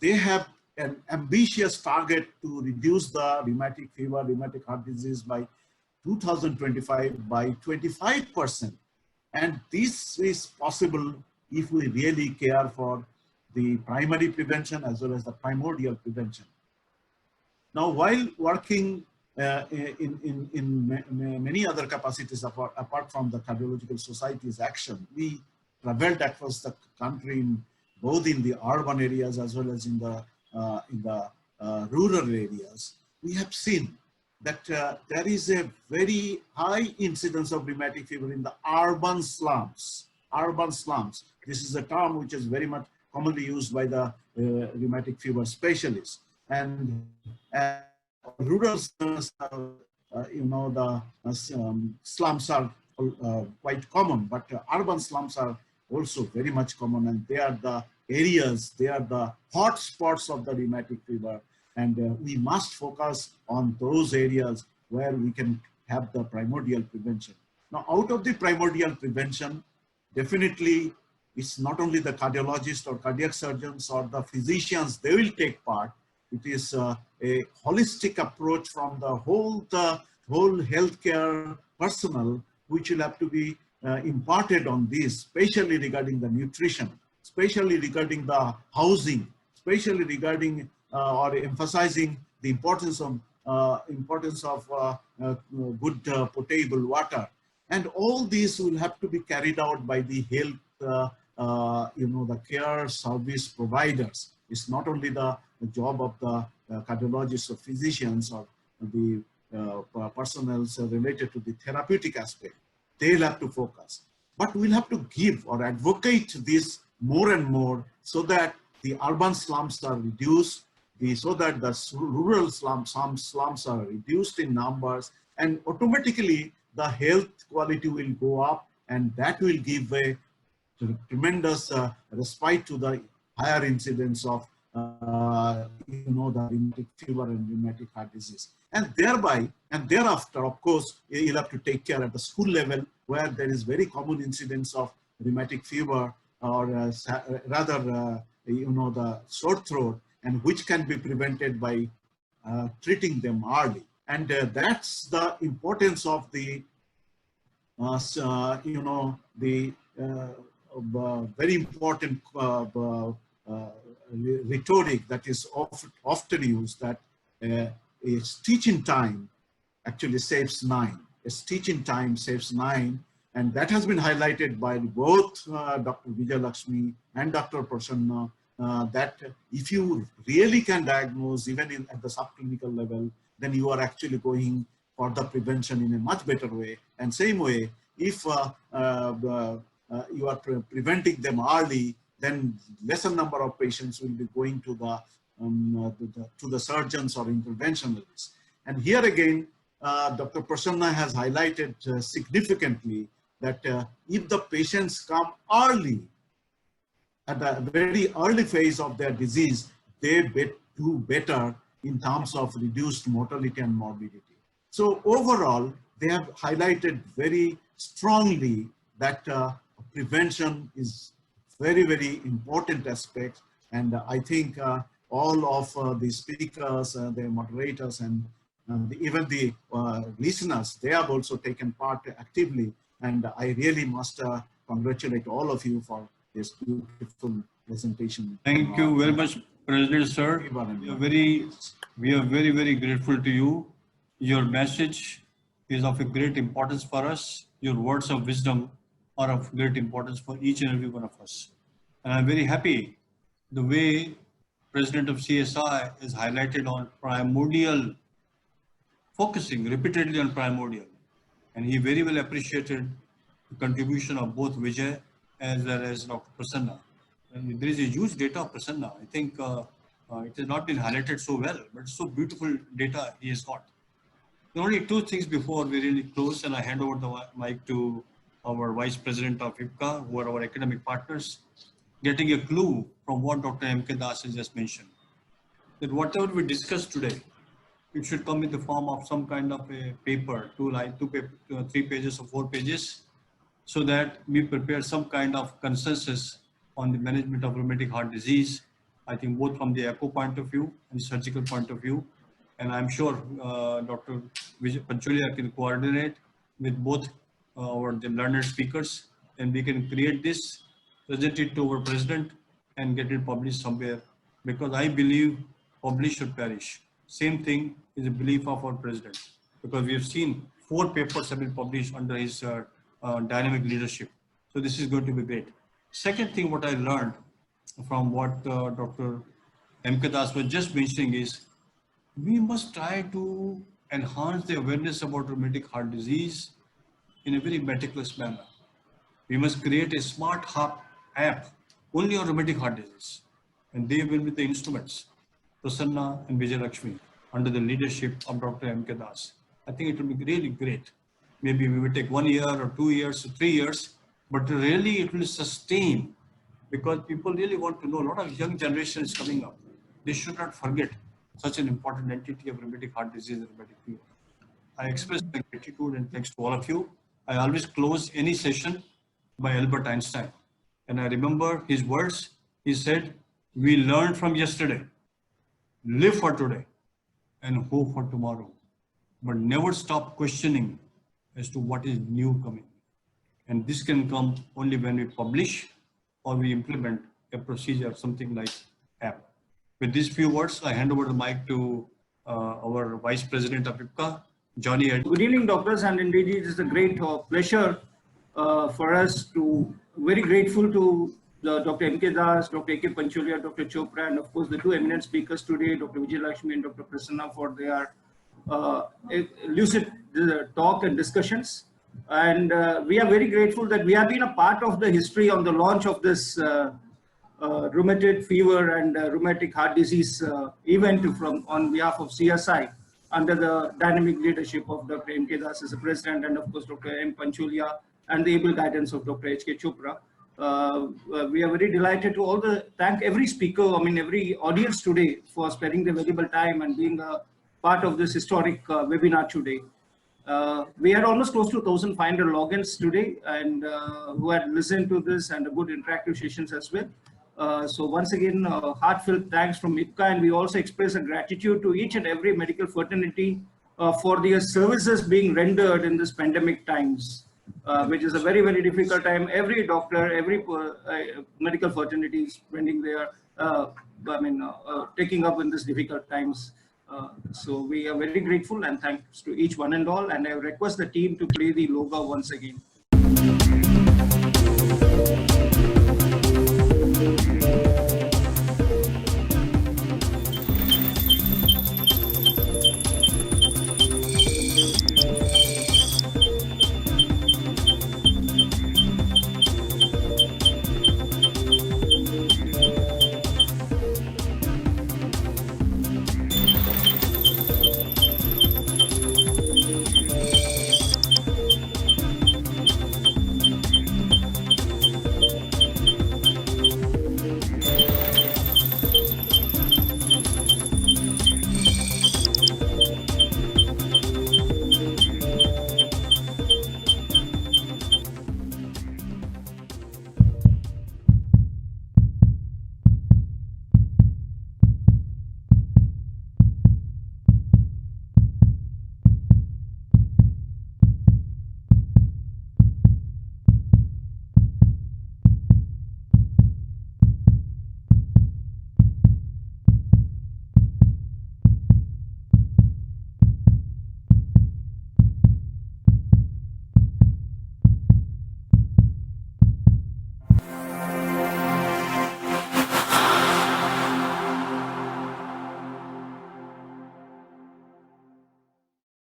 they have an ambitious target to reduce the rheumatic fever, rheumatic heart disease by 2025 by 25%. And this is possible if we really care for the primary prevention as well as the primordial prevention. Now, while working in many other capacities apart from the Cardiological Society's action, we traveled across the country both in the urban areas as well as in the rural areas. We have seen that there is a very high incidence of rheumatic fever in the urban slums, urban slums. This is a term which is very much commonly used by the rheumatic fever specialists. And rural slums, the slums are quite common, but urban slums are also very much common, and they are the areas, they are the hot spots of the rheumatic fever, and we must focus on those areas where we can have the primordial prevention. Now, out of the primordial prevention, definitely it's not only the cardiologists or cardiac surgeons or the physicians, they will take part. It is a holistic approach from the whole healthcare personnel, which will have to be imparted on this, especially regarding the nutrition, especially regarding the housing, especially regarding or emphasizing the importance of good potable water. And all these will have to be carried out by the health, the care service providers. It's not only the job of the cardiologists or physicians or the personnel related to the therapeutic aspect. They'll have to focus. But we'll have to give or advocate this more and more so that the urban slums are reduced, so that the rural slums are reduced in numbers, and automatically the health quality will go up, and that will give a tremendous respite to the higher incidence of the rheumatic fever and rheumatic heart disease. And thereby, and thereafter, of course, you'll have to take care at the school level where there is very common incidence of rheumatic fever, or rather, the sore throat, and which can be prevented by treating them early. And that's the importance of the, very important rhetoric that is often used, that a stitch in time actually saves 9. A stitch in time saves 9. And that has been highlighted by both Dr. Vijay Lakshmi and Dr. Prasanna, that if you really can diagnose even at the subclinical level, then you are actually going for the prevention in a much better way. And same way, if you are preventing them early, then lesser number of patients will be going to the surgeons or interventionalists. And here again, Dr. Prasanna has highlighted significantly that if the patients come early, at the very early phase of their disease, they do better in terms of reduced mortality and morbidity. So overall, they have highlighted very strongly that prevention is very, very important aspect. And I think all of the speakers, the moderators, and even the listeners, they have also taken part actively. And I really must congratulate all of you for this beautiful presentation. Thank you very much, President Sir. We are very, very grateful to you. Your message is of a great importance for us. Your words of wisdom are of great importance for each and every one of us. And I'm very happy the way President of CSI is highlighted on primordial, focusing repeatedly on primordial. And he very well appreciated the contribution of both Vijay as well as Dr. Prasanna. And there is a huge data of Prasanna. I think it has not been highlighted so well, but so beautiful data he has got. There are only two things before we really close, and I hand over the mic to our Vice President of IPCA, who are our academic partners, getting a clue from what Dr. M.K. Das has just mentioned. That whatever we discussed today, it should come in the form of some kind of a paper, 3 pages or 4 pages, so that we prepare some kind of consensus on the management of rheumatic heart disease. I think both from the echo point of view and surgical point of view. And I'm sure Dr. Vijay Pancholia can coordinate with both the learned speakers, and we can create this, present it to our president, and get it published somewhere. Because I believe publish or perish. Same thing is a belief of our president, because we have seen 4 papers have been published under his dynamic leadership. So this is going to be great. Second thing, what I learned from what Dr. M.K. Das was just mentioning is, we must try to enhance the awareness about rheumatic heart disease in a very meticulous manner. We must create a smart heart app only on rheumatic heart disease. And they will be the instruments, Prasanna and Vijay Lakshmi, under the leadership of Dr. M.K. Das. I think it will be really great. Maybe we will take 1 year or 2 years or 3 years, but really it will sustain, because people really want to know. A lot of young generation is coming up. They should not forget such an important entity of rheumatic heart disease and rheumatic fever. I express my gratitude and thanks to all of you. I always close any session by Albert Einstein. And I remember his words. He said, we learn from yesterday, live for today, and hope for tomorrow, but never stop questioning as to what is new coming. And this can come only when we publish or we implement a procedure, something like app. With these few words, I hand over the mic to our Vice President of IPCA, Johnny Ed. Good evening, doctors, and indeed it is a great pleasure for us to, very grateful to Dr. M.K. Das, Dr. A.K. Pancholia, Dr. Chopra, and of course the two eminent speakers today, Dr. Vijay Lakshmi and Dr. Prasanna, for their lucid talk and discussions. And we are very grateful that we have been a part of the history on the launch of this rheumatic fever and rheumatic heart disease event on behalf of CSI, under the dynamic leadership of Dr. M.K. Das as the president, and of course Dr. M. Pancholia, and the able guidance of Dr. H.K. Chopra. We are very delighted to thank every speaker, every audience today for spending their valuable time and being a part of this historic webinar today. We had almost close to 1,500 logins today, and who had listened to this, and good interactive sessions as well. So once again, heartfelt thanks from IPCA, and we also express a gratitude to each and every medical fraternity for their services being rendered in this pandemic times, which is a very, very difficult time. Every doctor, every medical fraternity is spending their, taking up in these difficult times. So we are very grateful, and thanks to each one and all. And I request the team to play the logo once again.